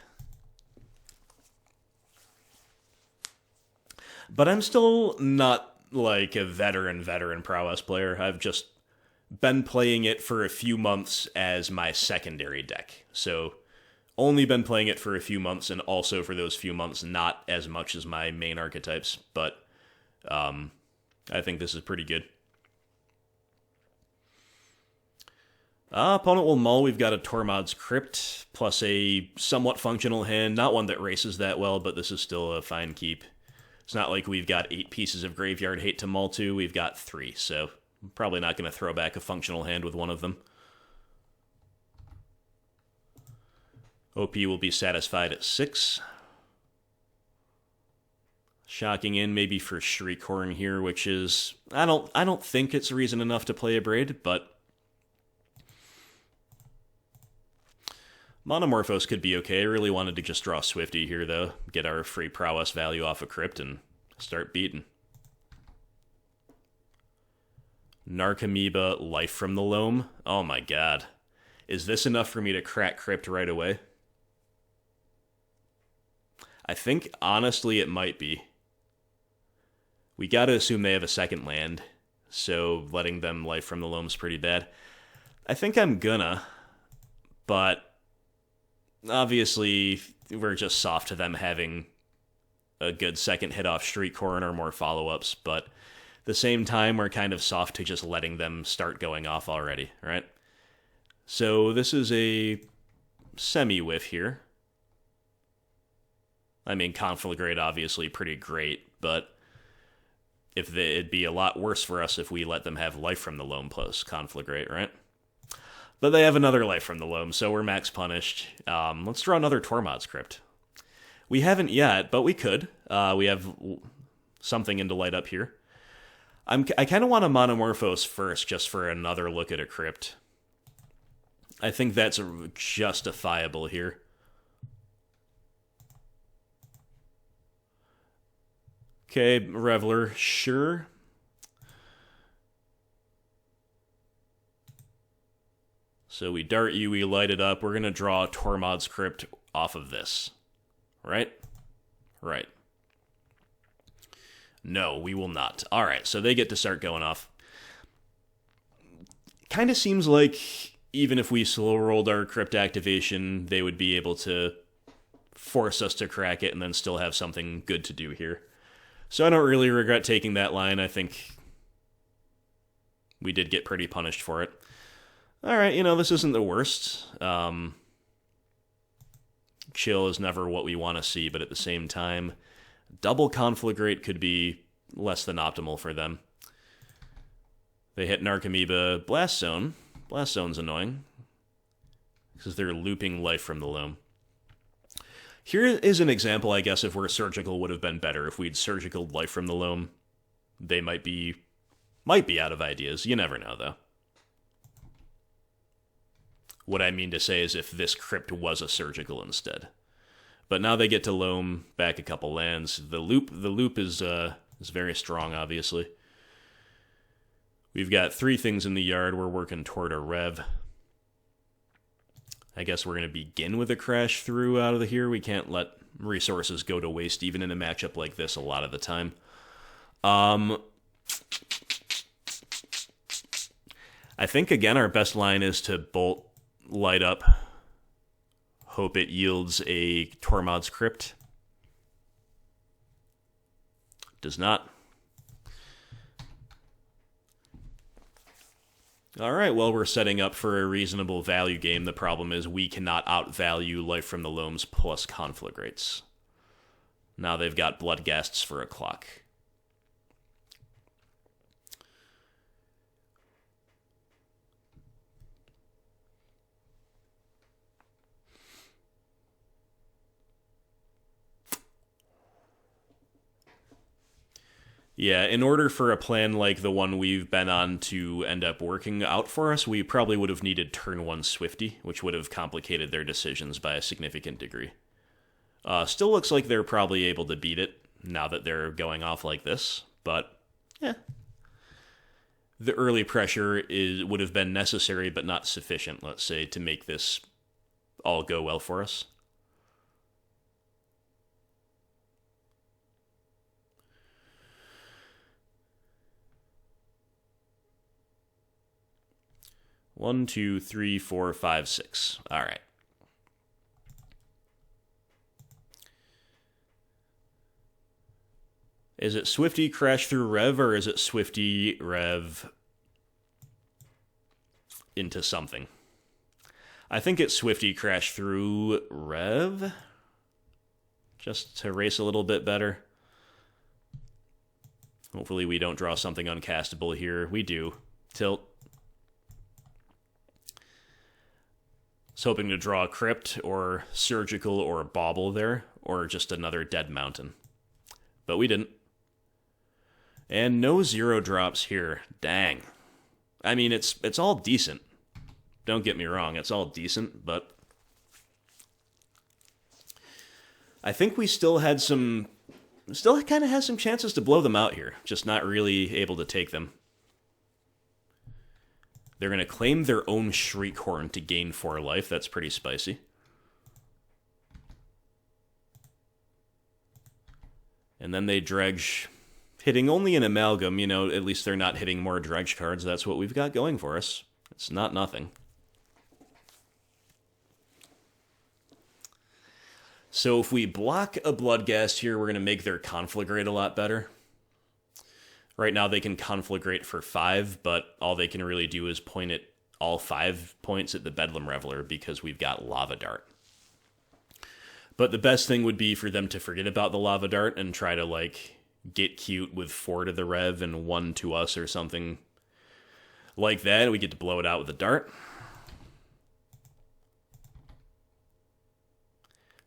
But I'm still not, like, a veteran Prowess player. I've just been playing it for a few months as my secondary deck. So, only been playing it for a few months, and also for those few months, not as much as my main archetypes. But, I think this is pretty good. Opponent will mull. We've got a Tormod's Crypt, plus a somewhat functional hand. Not one that races that well, but this is still a fine keep. It's not like we've got 8 pieces of graveyard hate to mull to. We've got 3, so I'm probably not going to throw back a functional hand with one of them. OP will be satisfied at 6. Shocking in maybe for Shriekhorn here, which is... I don't think it's reason enough to play Abrade, but... Manamorphose could be okay. I really wanted to just draw Swifty here, though. Get our free Prowess value off of Crypt and start beating. Narcomoeba, Life from the Loam. Oh my god. Is this enough for me to crack Crypt right away? I think, honestly, it might be. We gotta assume they have a second land, so letting them Life from the Loam's pretty bad. I think I'm gonna, but... obviously, we're just soft to them having a good second hit off Shriekhorn or more follow-ups, but at the same time, we're kind of soft to just letting them start going off already, right? So this is a semi-whiff here. I mean, Conflagrate obviously pretty great, but it'd be a lot worse for us if we let them have Life from the Loam plus Conflagrate, right? But they have another Life from the Loam, so we're max punished. Let's draw another Tormod's Crypt. We haven't yet, but we could. We have something into light up here. I kind of want a Manamorphose first, just for another look at a Crypt. I think that's justifiable here. Okay, Reveler, sure. So we dart you, we light it up. We're going to draw Tormod's Crypt off of this. Right? Right. No, we will not. Alright, so they get to start going off. Kind of seems like even if we slow-rolled our Crypt activation, they would be able to force us to crack it and then still have something good to do here. So I don't really regret taking that line. I think we did get pretty punished for it. Alright, this isn't the worst. Chill is never what we want to see, but at the same time, double Conflagrate could be less than optimal for them. They hit Narcomoeba, Blast Zone. Blast Zone's annoying, because they're looping Life from the Loam. Here is an example, I guess, of where Surgical would have been better. If we'd Surgical Life from the Loam, they might be out of ideas. You never know, though. What I mean to say is if this Crypt was a Surgical instead. But now they get to Loam back a couple lands. The loop is very strong, obviously. We've got 3 things in the yard. We're working toward a Rev. I guess we're going to begin with a Crash Through out of here. We can't let resources go to waste, even in a matchup like this a lot of the time. I think, again, our best line is to Bolt, light up, hope it yields a Tormod's Crypt. Does not. Alright, well, we're setting up for a reasonable value game. The problem is we cannot outvalue Life from the Loams plus Conflagrates. Now they've got Bloodghasts for a clock. Yeah, in order for a plan like the one we've been on to end up working out for us, we probably would have needed turn 1 Swifty, which would have complicated their decisions by a significant degree. Still looks like they're probably able to beat it now that they're going off like this, but yeah. The early pressure would have been necessary but not sufficient, let's say, to make this all go well for us. One, two, three, four, five, six. All right. Is it Swifty crash through Rev, or is it Swifty Rev into something? I think it's Swifty crash through Rev, just to race a little bit better. Hopefully we don't draw something uncastable here. We do. Tilt. I was hoping to draw a Crypt or Surgical or Bauble there, or just another Dead Mountain. But we didn't. And no 0 drops here. Dang. I mean, it's all decent. Don't get me wrong, it's all decent, but I think we still kind of had some chances to blow them out here, just not really able to take them. They're going to claim their own Shriekhorn to gain 4 life. That's pretty spicy. And then they dredge, hitting only an Amalgam. You know, at least they're not hitting more dredge cards. That's what we've got going for us. It's not nothing. So if we block a Bloodghast here, we're going to make their Conflagrate a lot better. Right now they can Conflagrate for 5, but all they can really do is point at all 5 points at the Bedlam Reveler because we've got Lava Dart. But the best thing would be for them to forget about the Lava Dart and try to, like, get cute with 4 to the Rev and 1 to us or something like that. We get to blow it out with a Dart.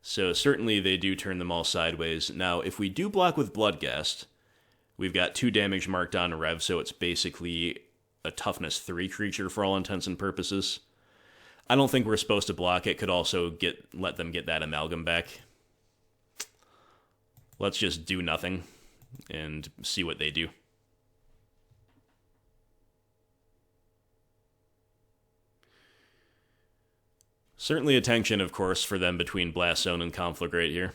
So certainly they do turn them all sideways. Now, if we do block with Bloodghast, we've got 2 damage marked on Rev, so it's basically a toughness 3 creature for all intents and purposes. I don't think we're supposed to block it. Could also let them get that Amalgam back. Let's just do nothing and see what they do. Certainly a tension, of course, for them between Blast Zone and Conflagrate here.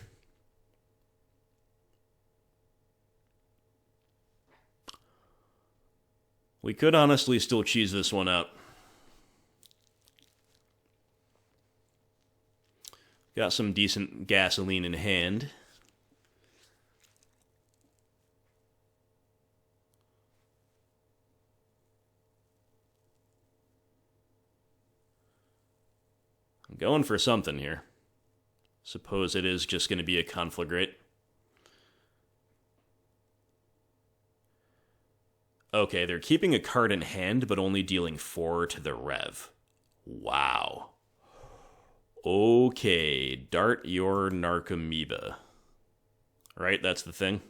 We could honestly still cheese this one out. Got some decent gasoline in hand. I'm going for something here. Suppose it is just going to be a Conflagrate. Okay, they're keeping a card in hand, but only dealing 4 to the Rev. Wow. Okay, dart your Narcomoeba. Right, that's the thing.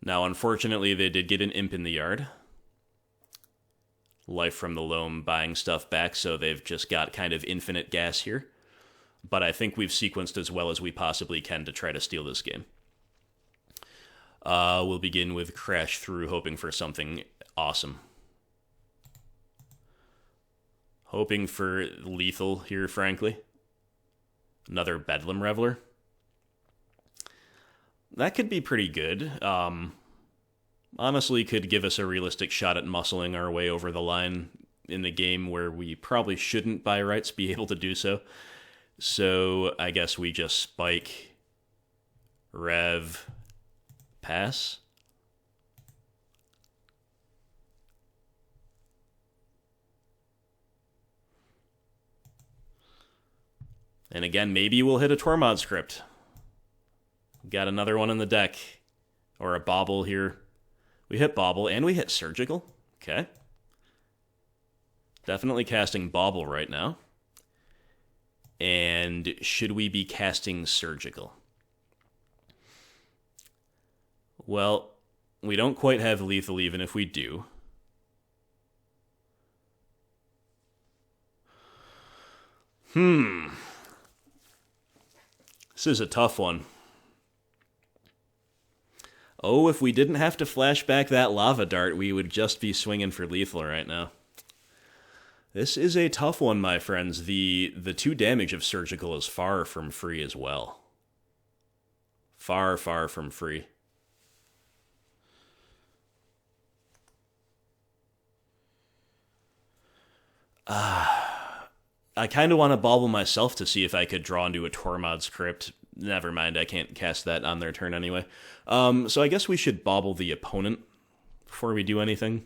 Now, unfortunately, they did get an Imp in the yard. Life from the Loam buying stuff back, so they've just got kind of infinite gas here. But I think we've sequenced as well as we possibly can to try to steal this game. We'll begin with Crash Through, hoping for something awesome. Hoping for lethal here, frankly. Another Bedlam Reveler. That could be pretty good. Honestly, could give us a realistic shot at muscling our way over the line in the game where we probably shouldn't, by rights, be able to do so. So I guess we just spike, Rev, pass. And again, maybe we'll hit a Tormod script. Got another one in the deck. Or a Bauble here. We hit Bauble, and we hit Surgical. Okay. Definitely casting Bauble right now. And should we be casting Surgical? Well, we don't quite have lethal even if we do. This is a tough one. Oh, if we didn't have to flash back that lava dart, we would just be swinging for lethal right now. This is a tough one, my friends. The 2 damage of Surgical is far from free as well. Far, far from free. I kind of want to Bauble myself to see if I could draw into a Tormod script. Never mind, I can't cast that on their turn anyway. So I guess we should Bauble the opponent before we do anything.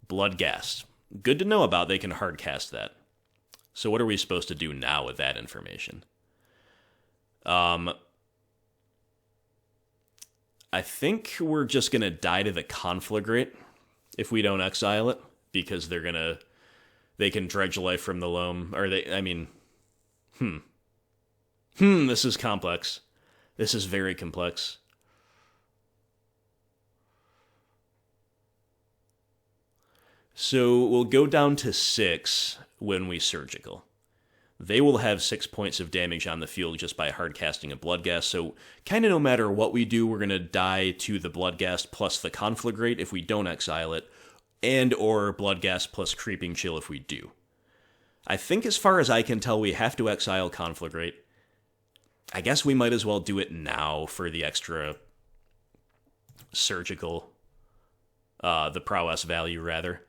Bloodghast. Good to know about. They can hard cast that. So what are we supposed to do now with that information? I think we're just going to die to the Conflagrate if we don't exile it, because they can Dredge life from the loam, or this is complex. This is very complex. So we'll go down to 6 when we Surgical. They will have 6 points of damage on the field just by hard casting a Bloodghast, so kind of no matter what we do, we're going to die to the Bloodghast plus the Conflagrate if we don't exile it, and or Bloodghast plus Creeping Chill if we do. I think as far as I can tell, we have to exile Conflagrate. I guess we might as well do it now for the extra Surgical, the Prowess value, rather.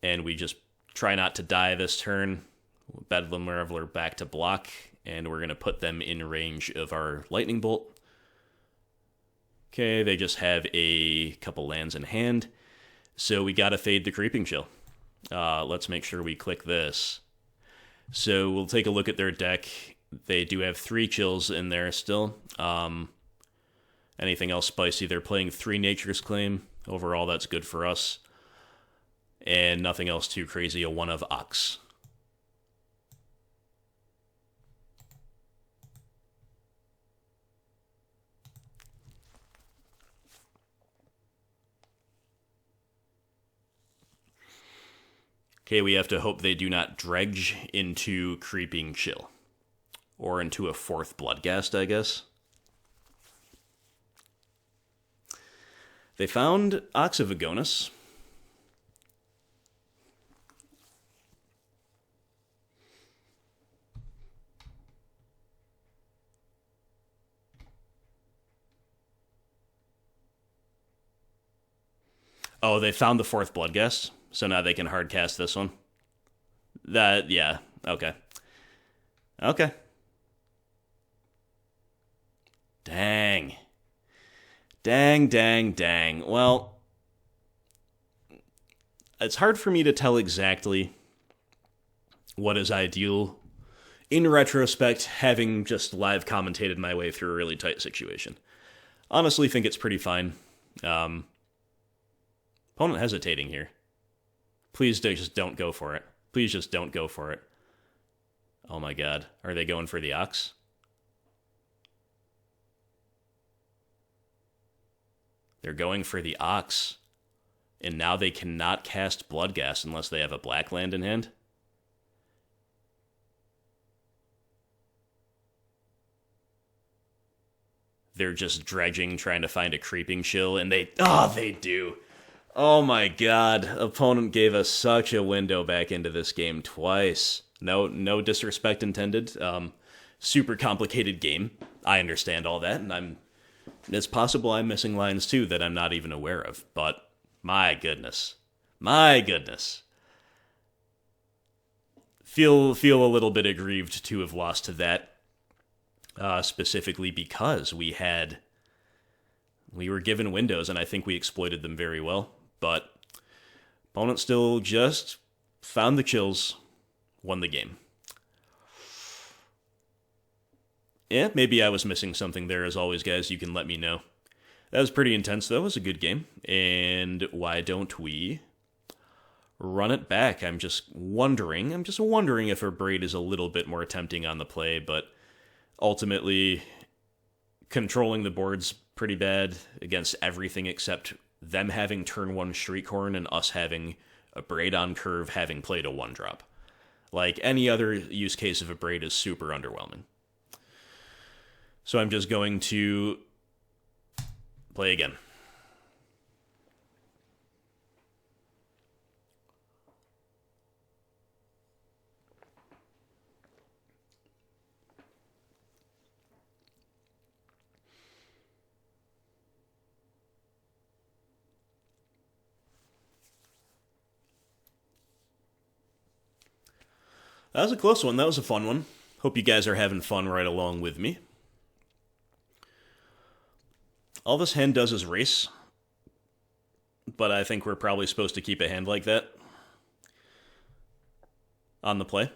And we just try not to die this turn. Bedlam Reveler back to block, and we're going to put them in range of our Lightning Bolt. Okay, they just have a couple lands in hand, so we got to fade the Creeping Chill. Let's make sure we click this. So we'll take a look at their deck. They do have 3 chills in there still. Anything else spicy? They're playing 3 Nature's Claim. Overall, that's good for us. And nothing else too crazy, a 1 of Ox. Okay, we have to hope they do not Dredge into Creeping Chill. Or into a 4th Bloodghast, I guess. They found Ox of Agonis. Oh, they found the 4th Bloodghast, so now they can hard cast this one. Yeah, okay. Okay. Dang. Dang. Well, it's hard for me to tell exactly what is ideal. In retrospect, having just live commentated my way through a really tight situation. Honestly, think it's pretty fine. Opponent hesitating here. Please just don't go for it. Please just don't go for it. Oh my god. Are they going for the Ox? They're going for the Ox. And now they cannot cast Bloodghast unless they have a black land in hand. They're just dredging, trying to find a Creeping Chill, and they do. Oh my god, opponent gave us such a window back into this game twice. No disrespect intended. Super complicated game. I understand all that, and it's possible I'm missing lines too that I'm not even aware of, but my goodness. Feel a little bit aggrieved to have lost to that, specifically because we were given windows, and I think we exploited them very well. But opponent still just found the chills, won the game. Yeah, maybe I was missing something there. As always, guys, you can let me know. That was pretty intense, though. It was a good game. And why don't we run it back? I'm just wondering if Abrade is a little bit more tempting on the play, but ultimately controlling the board's pretty bad against everything except them having turn 1 Shriekhorn and us having Abrade on curve having played a 1-drop. Like, any other use case of Abrade is super underwhelming. So I'm just going to play again. That was a close one. That was a fun one. Hope you guys are having fun right along with me. All this hand does is race, but I think we're probably supposed to keep a hand like that on the play.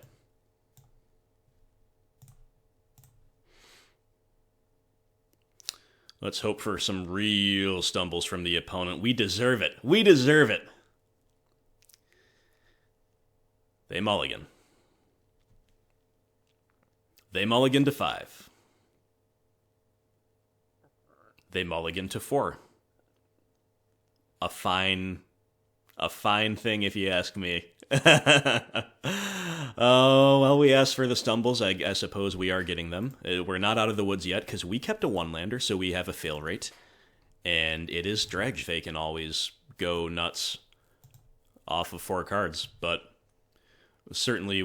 Let's hope for some real stumbles from the opponent. We deserve it. We deserve it. They mulligan. They mulligan to 5. They mulligan to 4. A fine thing, if you ask me. Oh, well, we asked for the stumbles. I suppose we are getting them. We're not out of the woods yet, because we kept a 1-lander, so we have a fail rate. And it is Dredge. They can always go nuts off of 4 cards, but certainly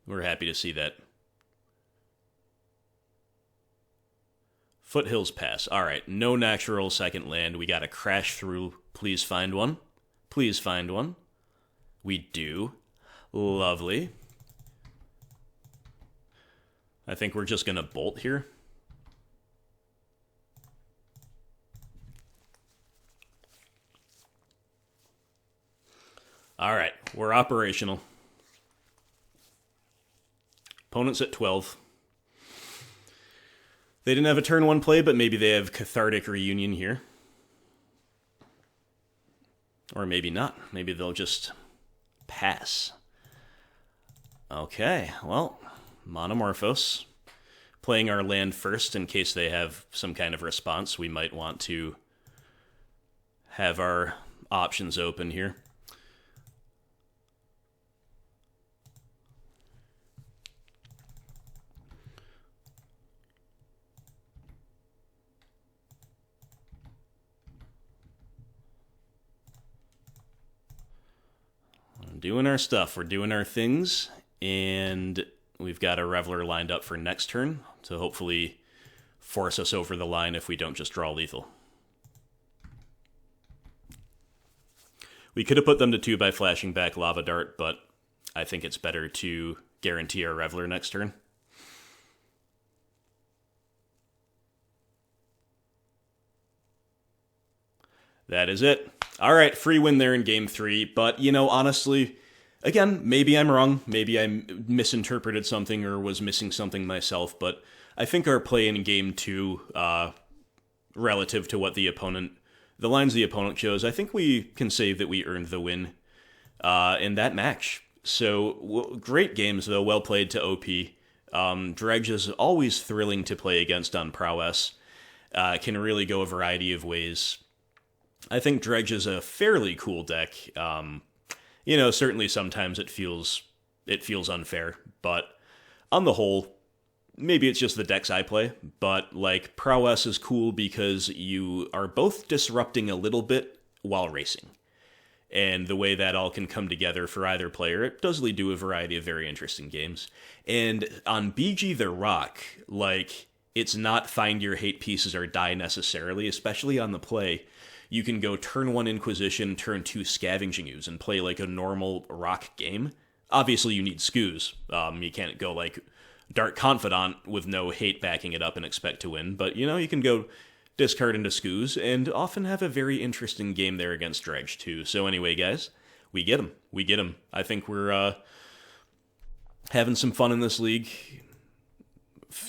we're happy to see that. Foothills Pass. All right, no natural second land. We got to crash through. Please find one. Please find one. We do. Lovely. I think we're just going to bolt here. All right, we're operational. Opponent's at 12. They didn't have a turn 1 play, but maybe they have Cathartic Reunion here. Or maybe not. Maybe they'll just pass. Okay, well, Manamorphose. Playing our land first in case they have some kind of response. We might want to have our options open here. Doing our stuff. We're doing our things, and we've got a Reveler lined up for next turn to hopefully force us over the line if we don't just draw lethal. We could have put them to 2 by flashing back Lava Dart, but I think it's better to guarantee our Reveler next turn. That is it. All right, free win there in Game 3, but, you know, honestly, again, maybe I'm wrong, maybe I misinterpreted something or was missing something myself, but I think our play in Game 2, relative to what the lines the opponent chose, I think we can say that we earned the win in that match. So, great games, though, well played to OP. Dredge is always thrilling to play against on Prowess, can really go a variety of ways. I think Dredge is a fairly cool deck. You know, certainly sometimes it feels unfair, but on the whole, maybe it's just the decks I play, but like Prowess is cool because you are both disrupting a little bit while racing. And the way that all can come together for either player, it does lead to a variety of very interesting games. And on BG the Rock, like, it's not find your hate pieces or die necessarily, especially on the play. You can go turn 1 Inquisition, turn 2 Scavenging Ooze, and play like a normal Rock game. Obviously, you need Skoos. You can't go like Dark Confidant with no hate backing it up and expect to win. But, you know, you can go discard into Skoos and often have a very interesting game there against Dredge, too. So anyway, guys, we get him. We get him. I think we're Having some fun in this league.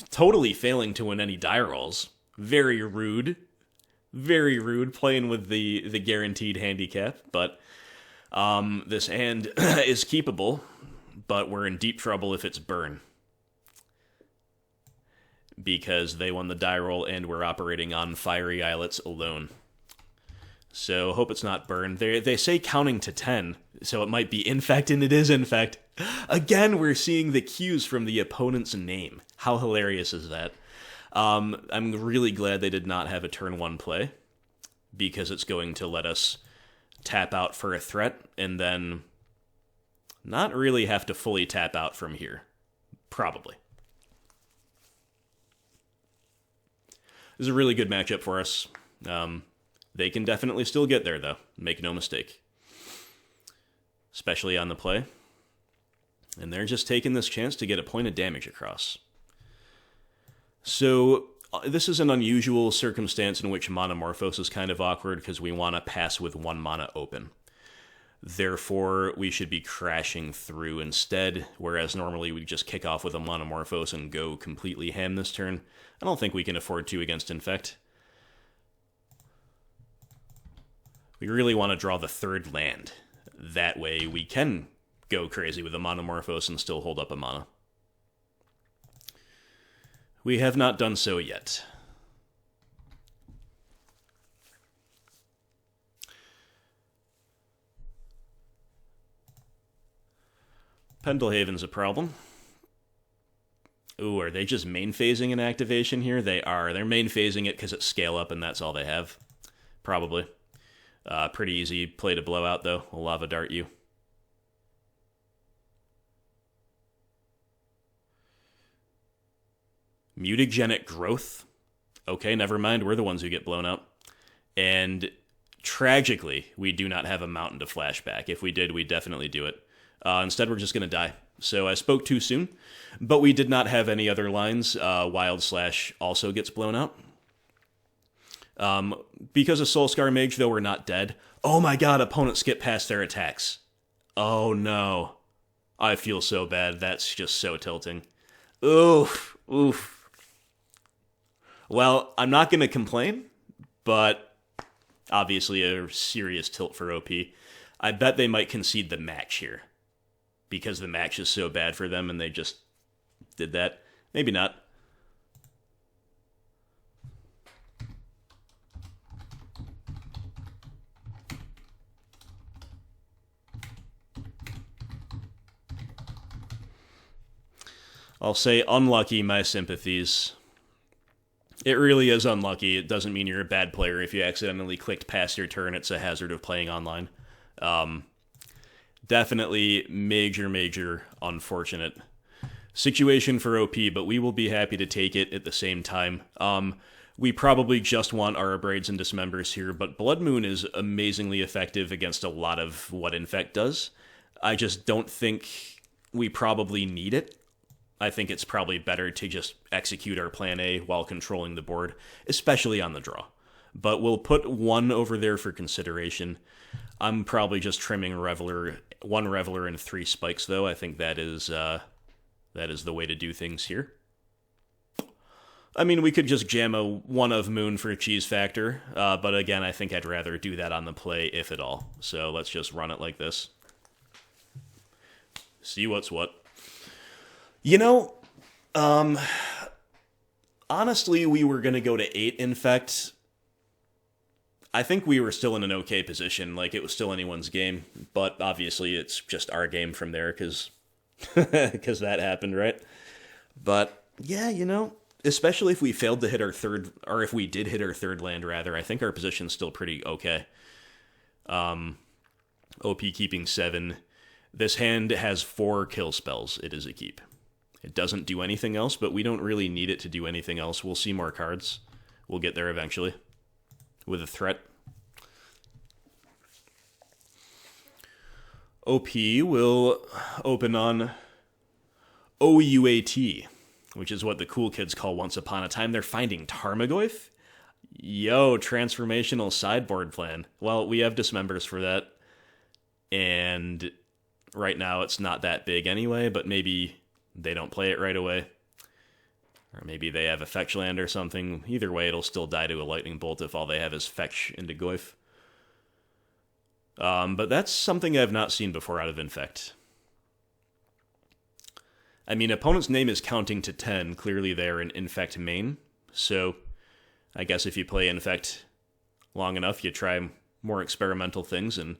Totally failing to win any die rolls. Very rude. Very rude playing with the guaranteed handicap, but this hand is keepable, but we're in deep trouble if it's burn. Because they won the die roll and we're operating on Fiery Islets alone. So hope it's not burn. They say counting to 10, so it might be Infect, and it is Infect. Again, we're seeing the cues from the opponent's name. How hilarious is that? I'm really glad they did not have a turn 1 play, because it's going to let us tap out for a threat, and then not really have to fully tap out from here. Probably. This is a really good matchup for us. They can definitely still get there, though. Make no mistake. Especially on the play. And they're just taking this chance to get a point of damage across. So, this is an unusual circumstance in which Manamorphose is kind of awkward because we want to pass with 1 mana open. Therefore, we should be crashing through instead, whereas normally we just kick off with a Manamorphose and go completely ham this turn. I don't think we can afford to against Infect. We really want to draw the 3rd land. That way we can go crazy with a Manamorphose and still hold up a mana. We have not done so yet. Pendelhaven's a problem. Ooh, are they just main phasing an activation here? They are. They're main phasing it because it's scale up and that's all they have. Probably. Pretty easy play to blow out, though. We'll Lava Dart you. Mutagenic Growth. Okay, never mind. We're the ones who get blown up. And tragically, we do not have a mountain to flashback. If we did, we'd definitely do it. Instead, we're just going to die. So I spoke too soon. But we did not have any other lines. Wild Slash also gets blown out. Because of Soul-Scar Mage, though, we're not dead. Oh my god, opponents skip past their attacks. Oh no. I feel so bad. That's just so tilting. Oof. Oof. Well, I'm not going to complain, but obviously a serious tilt for OP. I bet they might concede the match here, because the match is so bad for them and they just did that. Maybe not. I'll say unlucky, my sympathies. It really is unlucky. It doesn't mean you're a bad player. If you accidentally clicked past your turn, it's a hazard of playing online. Definitely major unfortunate situation for OP, but we will be happy to take it at the same time. We probably just want our Abrades and Dismembers here, but Blood Moon is amazingly effective against a lot of what Infect does. I just don't think we probably need it. I think it's probably better to just execute our plan A while controlling the board, especially on the draw. But we'll put 1 over there for consideration. I'm probably just trimming one Reveler and 3 spikes, though. I think that is the way to do things here. I mean, we could just jam a 1 of Moon for cheese factor, but again, I think I'd rather do that on the play, if at all. So let's just run it like this. See what's what. You know, honestly, we were going to go to 8 Infect. I think we were still in an okay position, like it was still anyone's game, but obviously it's just our game from there, because that happened, right? But, yeah, you know, especially if we failed to hit our third, or if we did hit our 3rd land, rather, I think our position's still pretty okay. OP keeping 7. This hand has 4 kill spells. It is a keep. It doesn't do anything else, but we don't really need it to do anything else. We'll see more cards. We'll get there eventually. With a threat. OP will open on OUAT, which is what the cool kids call Once Upon a Time. They're finding Tarmogoyf? Yo, transformational sideboard plan. Well, we have Dismembers for that. And right now it's not that big anyway, but maybe they don't play it right away. Or maybe they have a fetch land or something. Either way, it'll still die to a lightning bolt if all they have is fetch into Goyf. But that's something I've not seen before out of Infect. I mean, opponent's name is counting to 10. Clearly they're an Infect main. So I guess if you play Infect long enough, you try more experimental things. And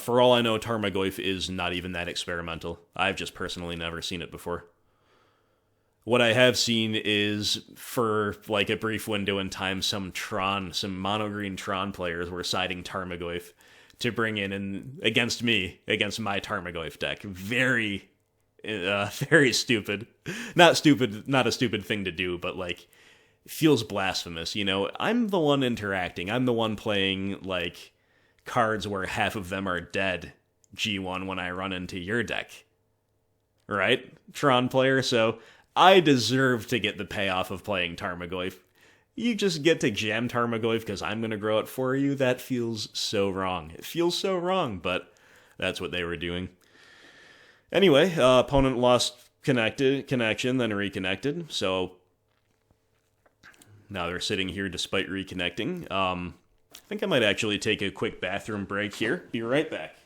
for all I know, Tarmogoyf is not even that experimental. I've just personally never seen it before. What I have seen is, for like a brief window in time, some mono-green Tron players were siding Tarmogoyf to bring in against me, against my Tarmogoyf deck. Very stupid. Not a stupid thing to do, but like, feels blasphemous, you know? I'm the one interacting. I'm the one playing, like, cards where half of them are dead G1 when I run into your deck. Right? Tron player, so I deserve to get the payoff of playing Tarmogoyf. You just get to jam Tarmogoyf because I'm going to grow it for you? That feels so wrong. It feels so wrong, but that's what they were doing. Anyway, opponent lost connection, then reconnected, so now they're sitting here despite reconnecting. I think I might actually take a quick bathroom break here. Be right back.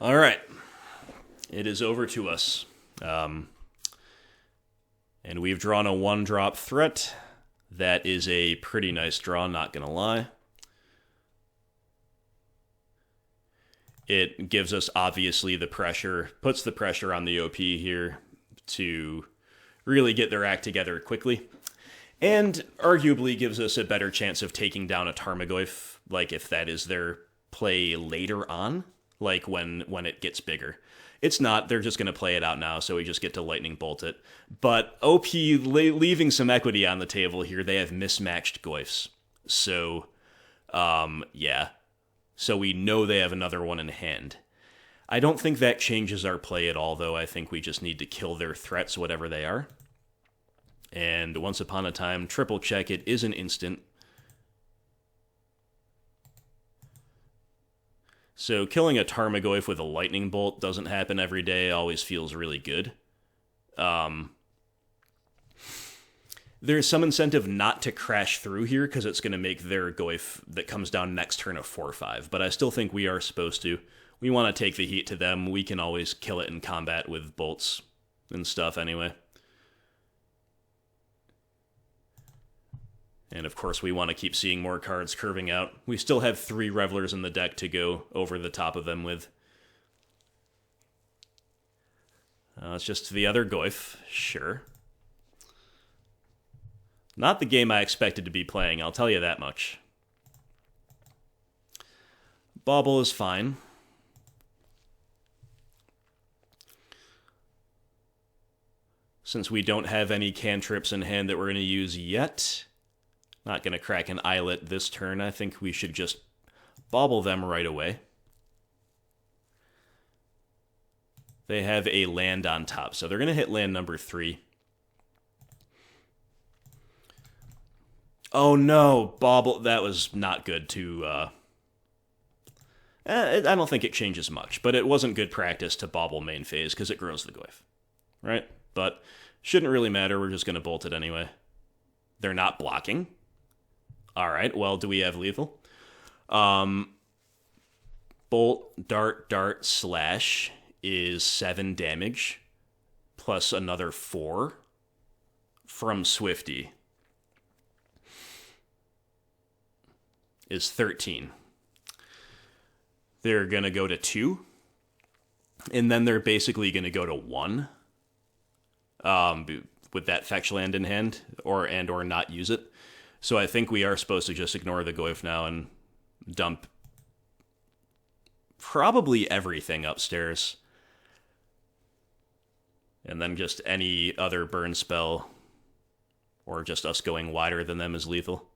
All right, it is over to us, and we've drawn a 1-drop threat. That is a pretty nice draw, not gonna lie. It gives us, obviously, the pressure, puts the pressure on the OP here to really get their act together quickly, and arguably gives us a better chance of taking down a Tarmogoyf, like if that is their play later on. Like when it gets bigger. It's not, they're just going to play it out now, so we just get to lightning bolt it. But OP leaving some equity on the table here, they have mismatched Goyfs. So, yeah. So we know they have another one in hand. I don't think that changes our play at all, though. I think we just need to kill their threats, whatever they are. And once upon a time, triple check, it is an instant. So killing a Tarmogoyf with a lightning bolt doesn't happen every day, always feels really good. There's some incentive not to crash through here, because it's going to make their Goyf that comes down next turn a 4-5, but I still think we are supposed to. We want to take the heat to them, we can always kill it in combat with bolts and stuff anyway. And of course, we want to keep seeing more cards curving out. We still have 3 Revelers in the deck to go over the top of them with. It's just the other Goyf, sure. Not the game I expected to be playing, I'll tell you that much. Bauble is fine. Since we don't have any cantrips in hand that we're going to use yet, not going to crack an Islet this turn. I think we should just Bauble them right away. They have a land on top, so they're going to hit land number 3. Oh no, Bauble, that was not good to... I don't think it changes much, but it wasn't good practice to Bauble main phase, because it grows the Goyf. Right? But shouldn't really matter, we're just going to bolt it anyway. They're not blocking. Alright, well, do we have lethal? Bolt, dart, slash is 7 damage, plus another 4 from Swifty is 13. They're going to go to 2, and then they're basically going to go to 1. with that fetch land in hand, or not use it. So I think we are supposed to just ignore the Goyf now and dump probably everything upstairs. And then just any other burn spell, or just us going wider than them is lethal.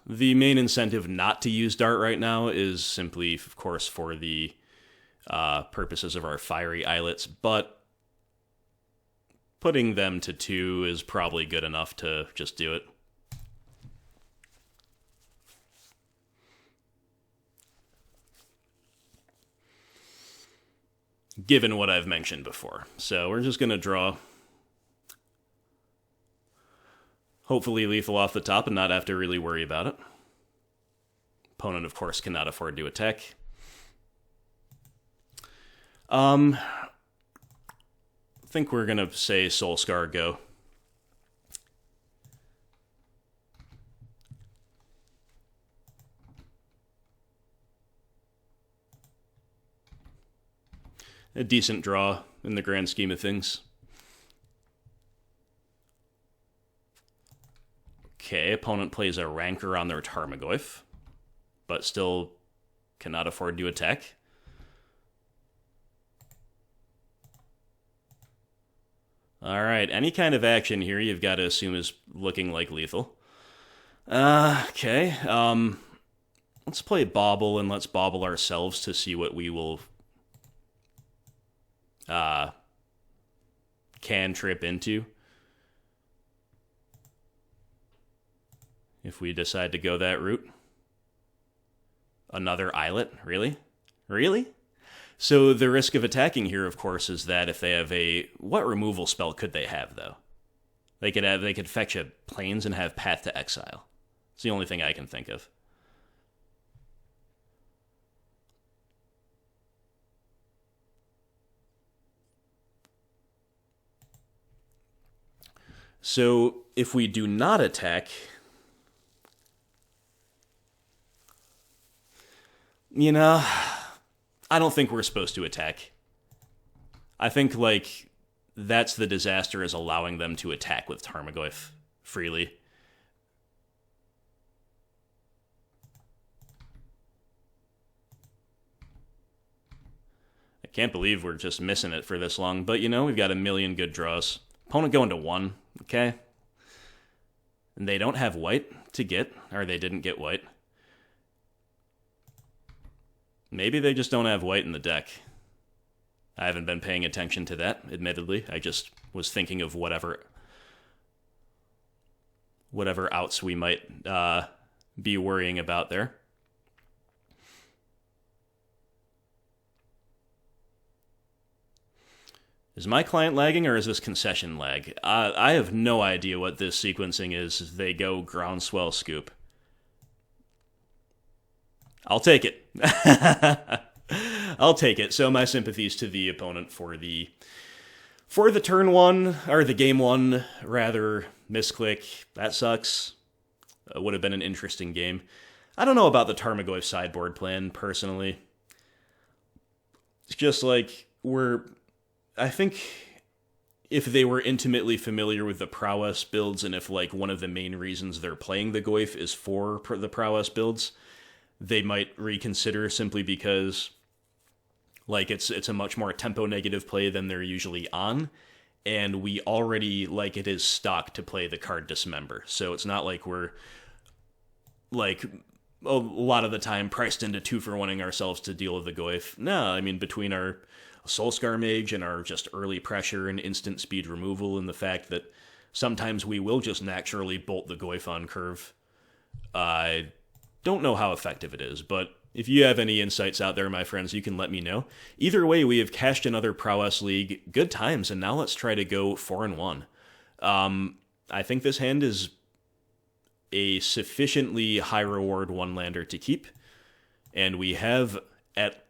The main incentive not to use Dart right now is simply, of course, for the purposes of our Fiery Islets, but putting them to 2 is probably good enough to just do it. Given what I've mentioned before. So we're just going to draw. Hopefully lethal off the top and not have to really worry about it. Opponent, of course, cannot afford to attack. I think we're going to say Soul-Scar go. A decent draw in the grand scheme of things. Okay, opponent plays a Rancor on their Tarmogoyf, but still cannot afford to attack. Alright, any kind of action here you've got to assume is looking like lethal. Okay, let's play Bauble and let's Bauble ourselves to see what we will cantrip into. If we decide to go that route. Another Islet? Really? Really? So the risk of attacking here, of course, is that if they have a... What removal spell could they have, though? They could fetch a Plains and have Path to Exile. It's the only thing I can think of. So if we do not attack... You know, I don't think we're supposed to attack. I think, like, that's the disaster, is allowing them to attack with Tarmogoyf freely. I can't believe we're just missing it for this long, but, you know, we've got a million good draws. Opponent going to 1, okay? And they don't have white to get, or they didn't get white. Maybe they just don't have white in the deck. I haven't been paying attention to that, admittedly. I just was thinking of whatever outs we might be worrying about there. Is my client lagging, or is this concession lag? I have no idea what this sequencing is. They go Groundswell Scoop. I'll take it. I'll take it. So my sympathies to the opponent for the turn 1, or the game 1, rather, misclick. That sucks. Would have been an interesting game. I don't know about the Tarmogoyf sideboard plan, personally. It's just like, I think if they were intimately familiar with the Prowess builds, and if, like, one of the main reasons they're playing the Goyf is for the Prowess builds, they might reconsider, simply because, like, it's a much more tempo-negative play than they're usually on, and we already, like, it is stock to play the card Dismember, so it's not like we're, like, a lot of the time priced into 2-for-1ing ourselves to deal with the Goyf. No, I mean, between our Soul-Scar Mage and our just early pressure and instant speed removal, and the fact that sometimes we will just naturally bolt the Goyf on curve, don't know how effective it is, but if you have any insights out there, my friends, you can let me know. Either way, we have cashed another Prowess League. Good times, and now let's try to go 4-1. I think this hand is a sufficiently high-reward one-lander to keep, and we have, at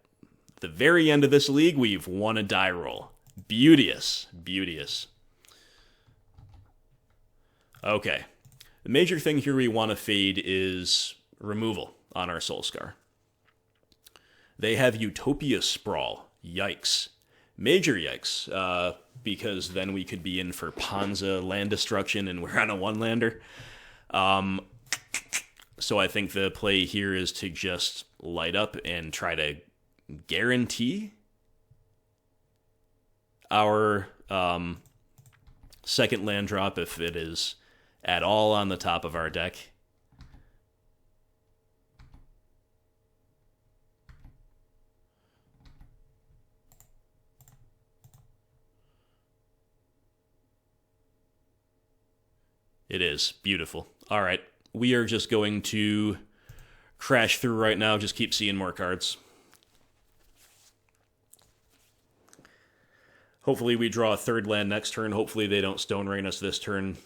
the very end of this league, we've won a die roll. Beauteous. Beauteous. Okay. The major thing here we want to fade is removal on our Soul-Scar. They have Utopia Sprawl. Yikes. Major yikes. Because then we could be in for Ponza land destruction, and we're on a one-lander. So I think the play here is to just light up and try to guarantee our second land drop if it is at all on the top of our deck. It is. Beautiful. All right. We are just going to crash through right now. Just keep seeing more cards. Hopefully we draw a third land next turn. Hopefully they don't Stone Rain us this turn.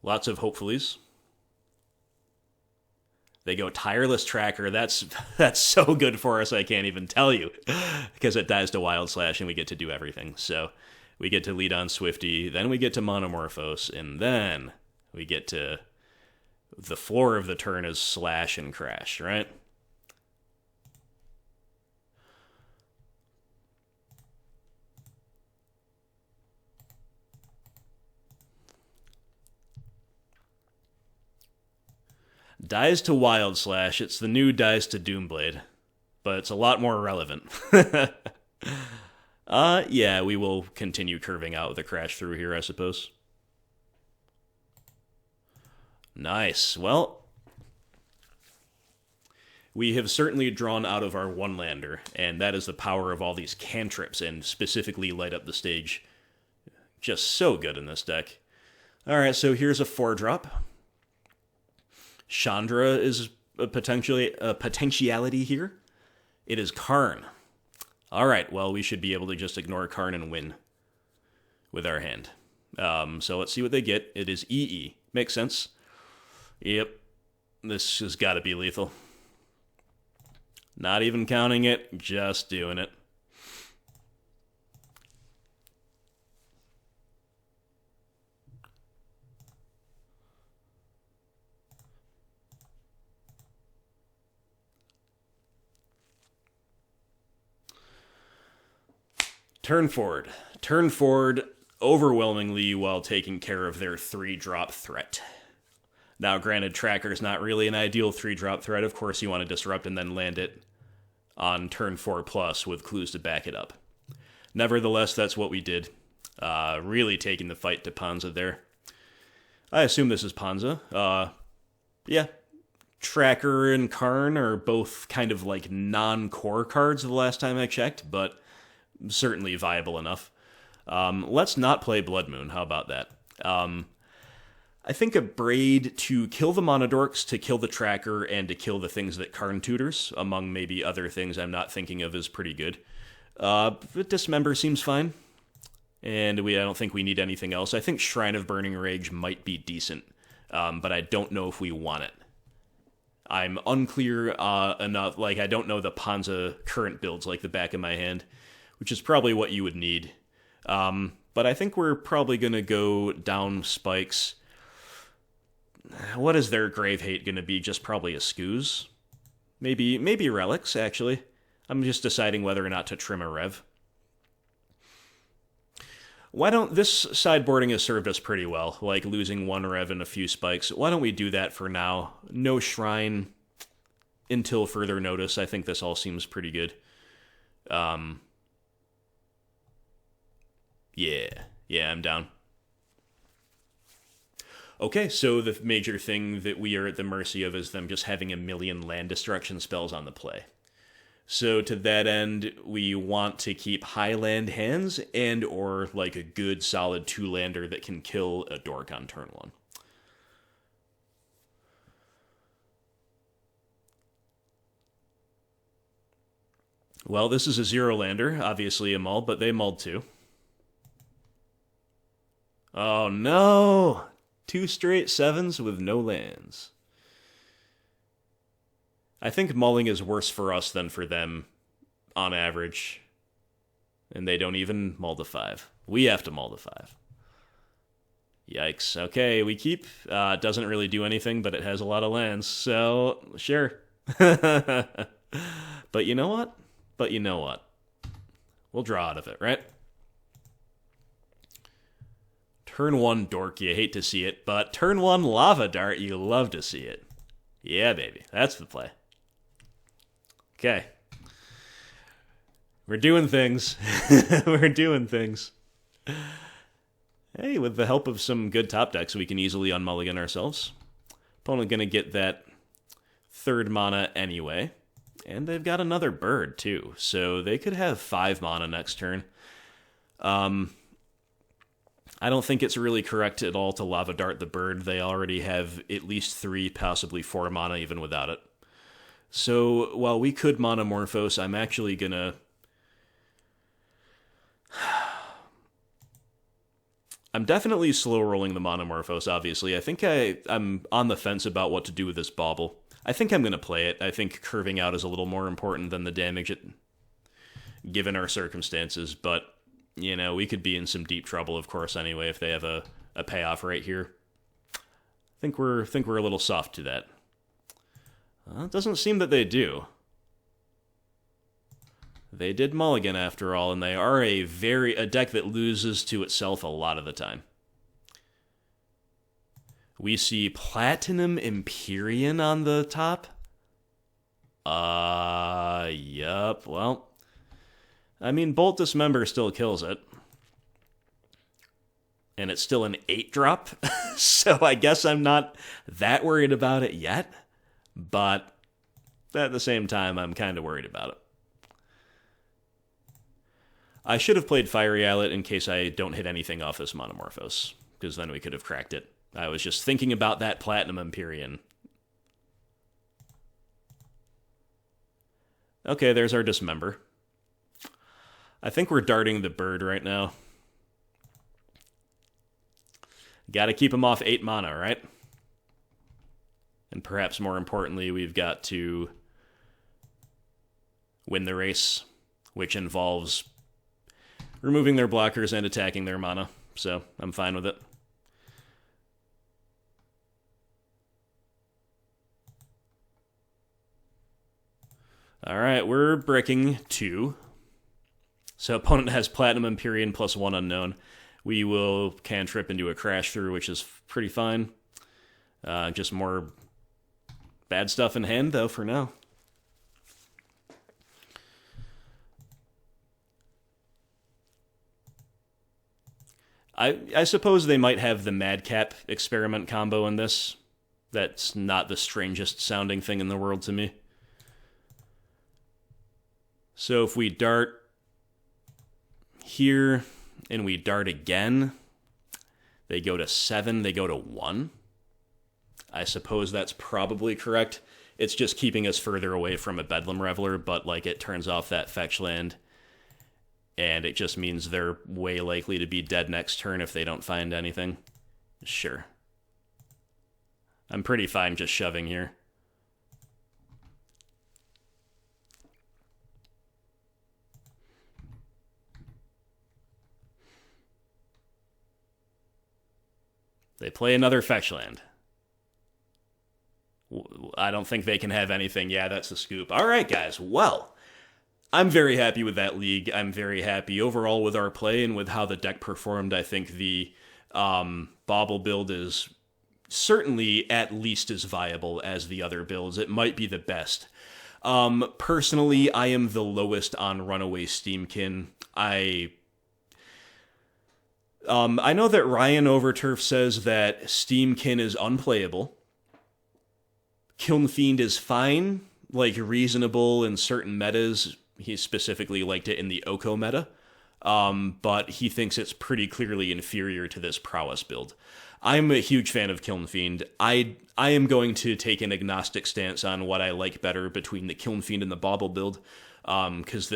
Lots of hopefullys. They go Tireless Tracker. That's so good for us, I can't even tell you. Because it dies to Wild Slash and we get to do everything. So we get to lead on Swifty, then we get to Manamorphose, and then we get to the floor of the turn is Slash and Crash, right? Dies to Wild Slash. It's the new Dies to Doomblade, but it's a lot more relevant. Yeah, we will continue curving out with a crash through here, I suppose. Nice. Well, we have certainly drawn out of our one-lander, and that is the power of all these cantrips, and specifically light up the stage. Just so good in this deck. Alright, so here's a 4-drop. Chandra is a potentiality here. It is Karn. Alright, well, we should be able to just ignore Karn and win with our hand. So let's see what they get. It is EE. Makes sense. Yep. This has got to be lethal. Not even counting it, just doing it. Turn forward. Turn forward overwhelmingly while taking care of their 3-drop threat. Now, granted, Tracker's not really an ideal 3-drop threat. Of course, you want to disrupt and then land it on turn 4+ with clues to back it up. Nevertheless, that's what we did. Really taking the fight to Ponza there. I assume this is Ponza. Yeah. Tracker and Karn are both kind of like non-core cards the last time I checked, but certainly viable enough. Let's not play Blood Moon. How about that? I think Abrade to kill the Monodorks, to kill the Tracker, and to kill the things that Karn tutors, among maybe other things I'm not thinking of, is pretty good. Dismember seems fine. And I don't think we need anything else. I think Shrine of Burning Rage might be decent, but I don't know if we want it. I'm unclear enough, like I don't know the Ponza current builds like the back of my hand, which is probably what you would need. But I think we're probably going to go down spikes. What is their Grave Hate going to be? Just probably a Scooze? Maybe Relics, actually. I'm just deciding whether or not to trim a Rev. Why don't... This sideboarding has served us pretty well, like losing 1 Rev and a few spikes. Why don't we do that for now? No Shrine until further notice. I think this all seems pretty good. Yeah, I'm down. Okay, so the major thing that we are at the mercy of is them just having a million land destruction spells on the play. So to that end, we want to keep high land hands and or like a good solid 2-lander that can kill a dork on turn 1. Well, this is a 0-lander, obviously a mull, but they mulled too. Oh no! 2 straight 7s with no lands. I think mulling is worse for us than for them, on average. And they don't even mull to 5. We have to mull to 5. Yikes. Okay, we keep. Doesn't really do anything, but it has a lot of lands, so sure. But you know what? We'll draw out of it, right? Turn 1 Dork, you hate to see it, but turn 1 Lava Dart, you love to see it. Yeah, baby, that's the play. Okay. We're doing things. We're doing things. Hey, with the help of some good top decks, we can easily unmulligan ourselves. Opponent gonna get that 3rd mana anyway. And they've got another bird, too. So they could have 5 mana next turn. I don't think it's really correct at all to Lava Dart the bird. They already have at least 3, possibly 4 mana even without it. So while we could Manamorphose, I'm actually gonna... I'm definitely slow rolling the Manamorphose, obviously. I think I'm on the fence about what to do with this Bauble. I think I'm going to play it. I think curving out is a little more important than the damage, given our circumstances, but... You know, we could be in some deep trouble, of course, anyway, if they have a payoff right here. I think we're a little soft to that. It doesn't seem that they do. They did mulligan, after all, and they are a deck that loses to itself a lot of the time. We see Platinum Empyrean on the top. Yup, well... I mean, Bolt Dismember still kills it. And it's still an 8-drop, so I guess I'm not that worried about it yet. But at the same time, I'm kind of worried about it. I should have played Fiery Islet in case I don't hit anything off this Manamorphose, because then we could have cracked it. I was just thinking about that Platinum Empyrean. Okay, there's our Dismember. I think we're darting the bird right now. Gotta keep him off 8 mana, right? And perhaps more importantly, we've got to win the race, which involves removing their blockers and attacking their mana. So, I'm fine with it. Alright, we're breaking 2. So opponent has Platinum Empyrean plus 1 unknown. We will cantrip into a Crash Through, which is pretty fine. Just more bad stuff in hand, though, for now. I suppose they might have the Madcap Experiment combo in this. That's not the strangest sounding thing in the world to me. So if we dart here, and we dart again, they go to 7, they go to 1. I suppose that's probably correct. It's just keeping us further away from a Bedlam Reveler, but like it turns off that fetch land, and it just means they're way likely to be dead next turn if they don't find anything. Sure. I'm pretty fine just shoving here. They play another fetch land. I don't think they can have anything. Yeah, that's the scoop. All right, guys. Well, I'm very happy with that league. I'm very happy overall with our play and with how the deck performed. I think the Bauble build is certainly at least as viable as the other builds. It might be the best. Personally, I am the lowest on Runaway Steamkin. I know that Ryan Overturf says that Steamkin is unplayable. Kiln Fiend is fine, like reasonable in certain metas. He specifically liked it in the Oko meta. But he thinks it's pretty clearly inferior to this Prowess build. I'm a huge fan of Kiln Fiend. I am going to take an agnostic stance on what I like better between the Kiln Fiend and the Bauble build. Because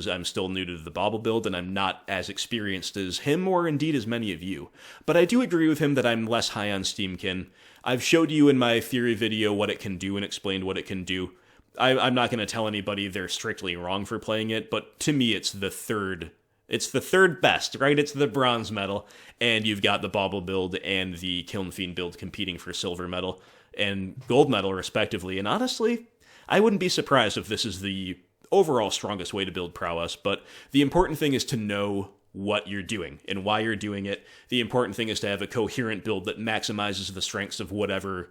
I'm still new to the Bauble build, and I'm not as experienced as him, or indeed as many of you. But I do agree with him that I'm less high on Steamkin. I've showed you in my theory video what it can do and explained what it can do. I'm not going to tell anybody they're strictly wrong for playing it, but to me it's the third It's the third best, right? It's the bronze medal, and you've got the Bauble build and the Kiln Fiend build competing for silver medal and gold medal, respectively. And honestly, I wouldn't be surprised if this is the overall strongest way to build Prowess, but the important thing is to know what you're doing and why you're doing it. The important thing is to have a coherent build that maximizes the strengths of whatever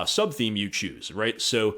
sub-theme you choose, right? So,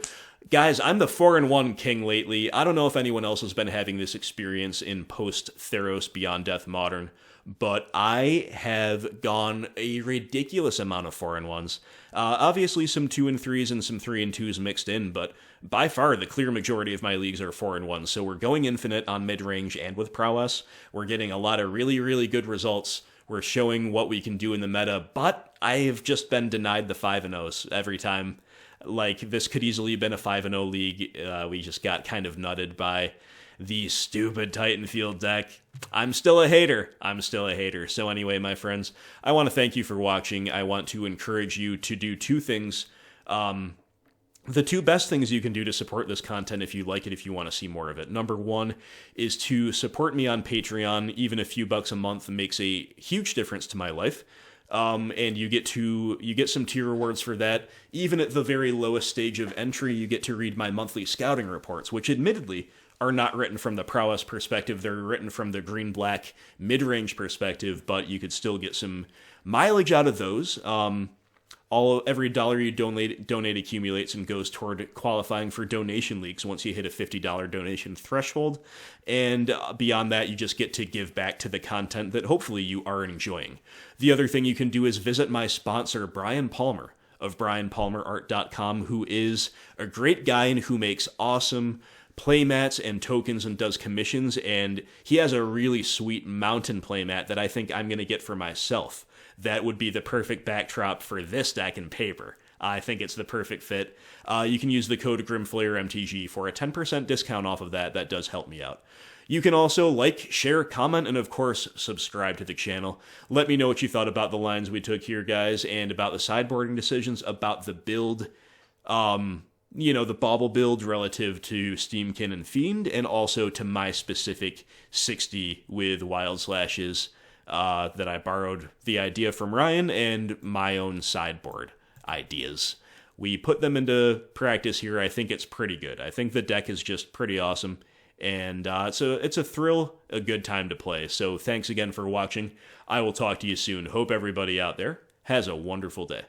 guys, I'm the 4-1 king lately. I don't know if anyone else has been having this experience in post-Theros Beyond Death Modern, but I have gone a ridiculous amount of 4-1s. Obviously, some 2-3s and some 3-2s mixed in, but by far the clear majority of my leagues are 4-1. So we're going infinite on mid-range and with Prowess. We're getting a lot of really, really good results. We're showing what we can do in the meta, but I have just been denied the 5-0s every time. Like, this could easily have been a 5-0 league. We just got kind of nutted by the stupid Titanfield deck. I'm still a hater. So anyway, my friends, I want to thank you for watching. I want to encourage you to do two things. The two best things you can do to support this content if you like it, if you want to see more of it. Number one is to support me on Patreon. Even a few bucks a month makes a huge difference to my life. And you get some tier rewards for that. Even at the very lowest stage of entry, you get to read my monthly scouting reports, which admittedly are not written from the Prowess perspective. They're written from the green-black mid-range perspective, but you could still get some mileage out of those. Every dollar you donate accumulates and goes toward qualifying for donation leagues once you hit a $50 donation threshold. And beyond that, you just get to give back to the content that hopefully you are enjoying. The other thing you can do is visit my sponsor, Brian Palmer, of BrianPalmerArt.com, who is a great guy and who makes awesome playmats and tokens and does commissions, and he has a really sweet mountain playmat that I think I'm going to get for myself. That would be the perfect backdrop for this deck and paper. I think it's the perfect fit. You can use the code GrimFlayerMTG for a 10% discount off of that. That does help me out. You can also like, share, comment, and of course, subscribe to the channel. Let me know what you thought about the lines we took here, guys, and about the sideboarding decisions, about the build, the Bauble build relative to Steamkin and Fiend, and also to my specific 60 with Wild Slashes that I borrowed the idea from Ryan and my own sideboard ideas. We put them into practice here. I think it's pretty good. I think the deck is just pretty awesome, and it's a thrill, a good time to play. So thanks again for watching. I will talk to you soon. Hope everybody out there has a wonderful day.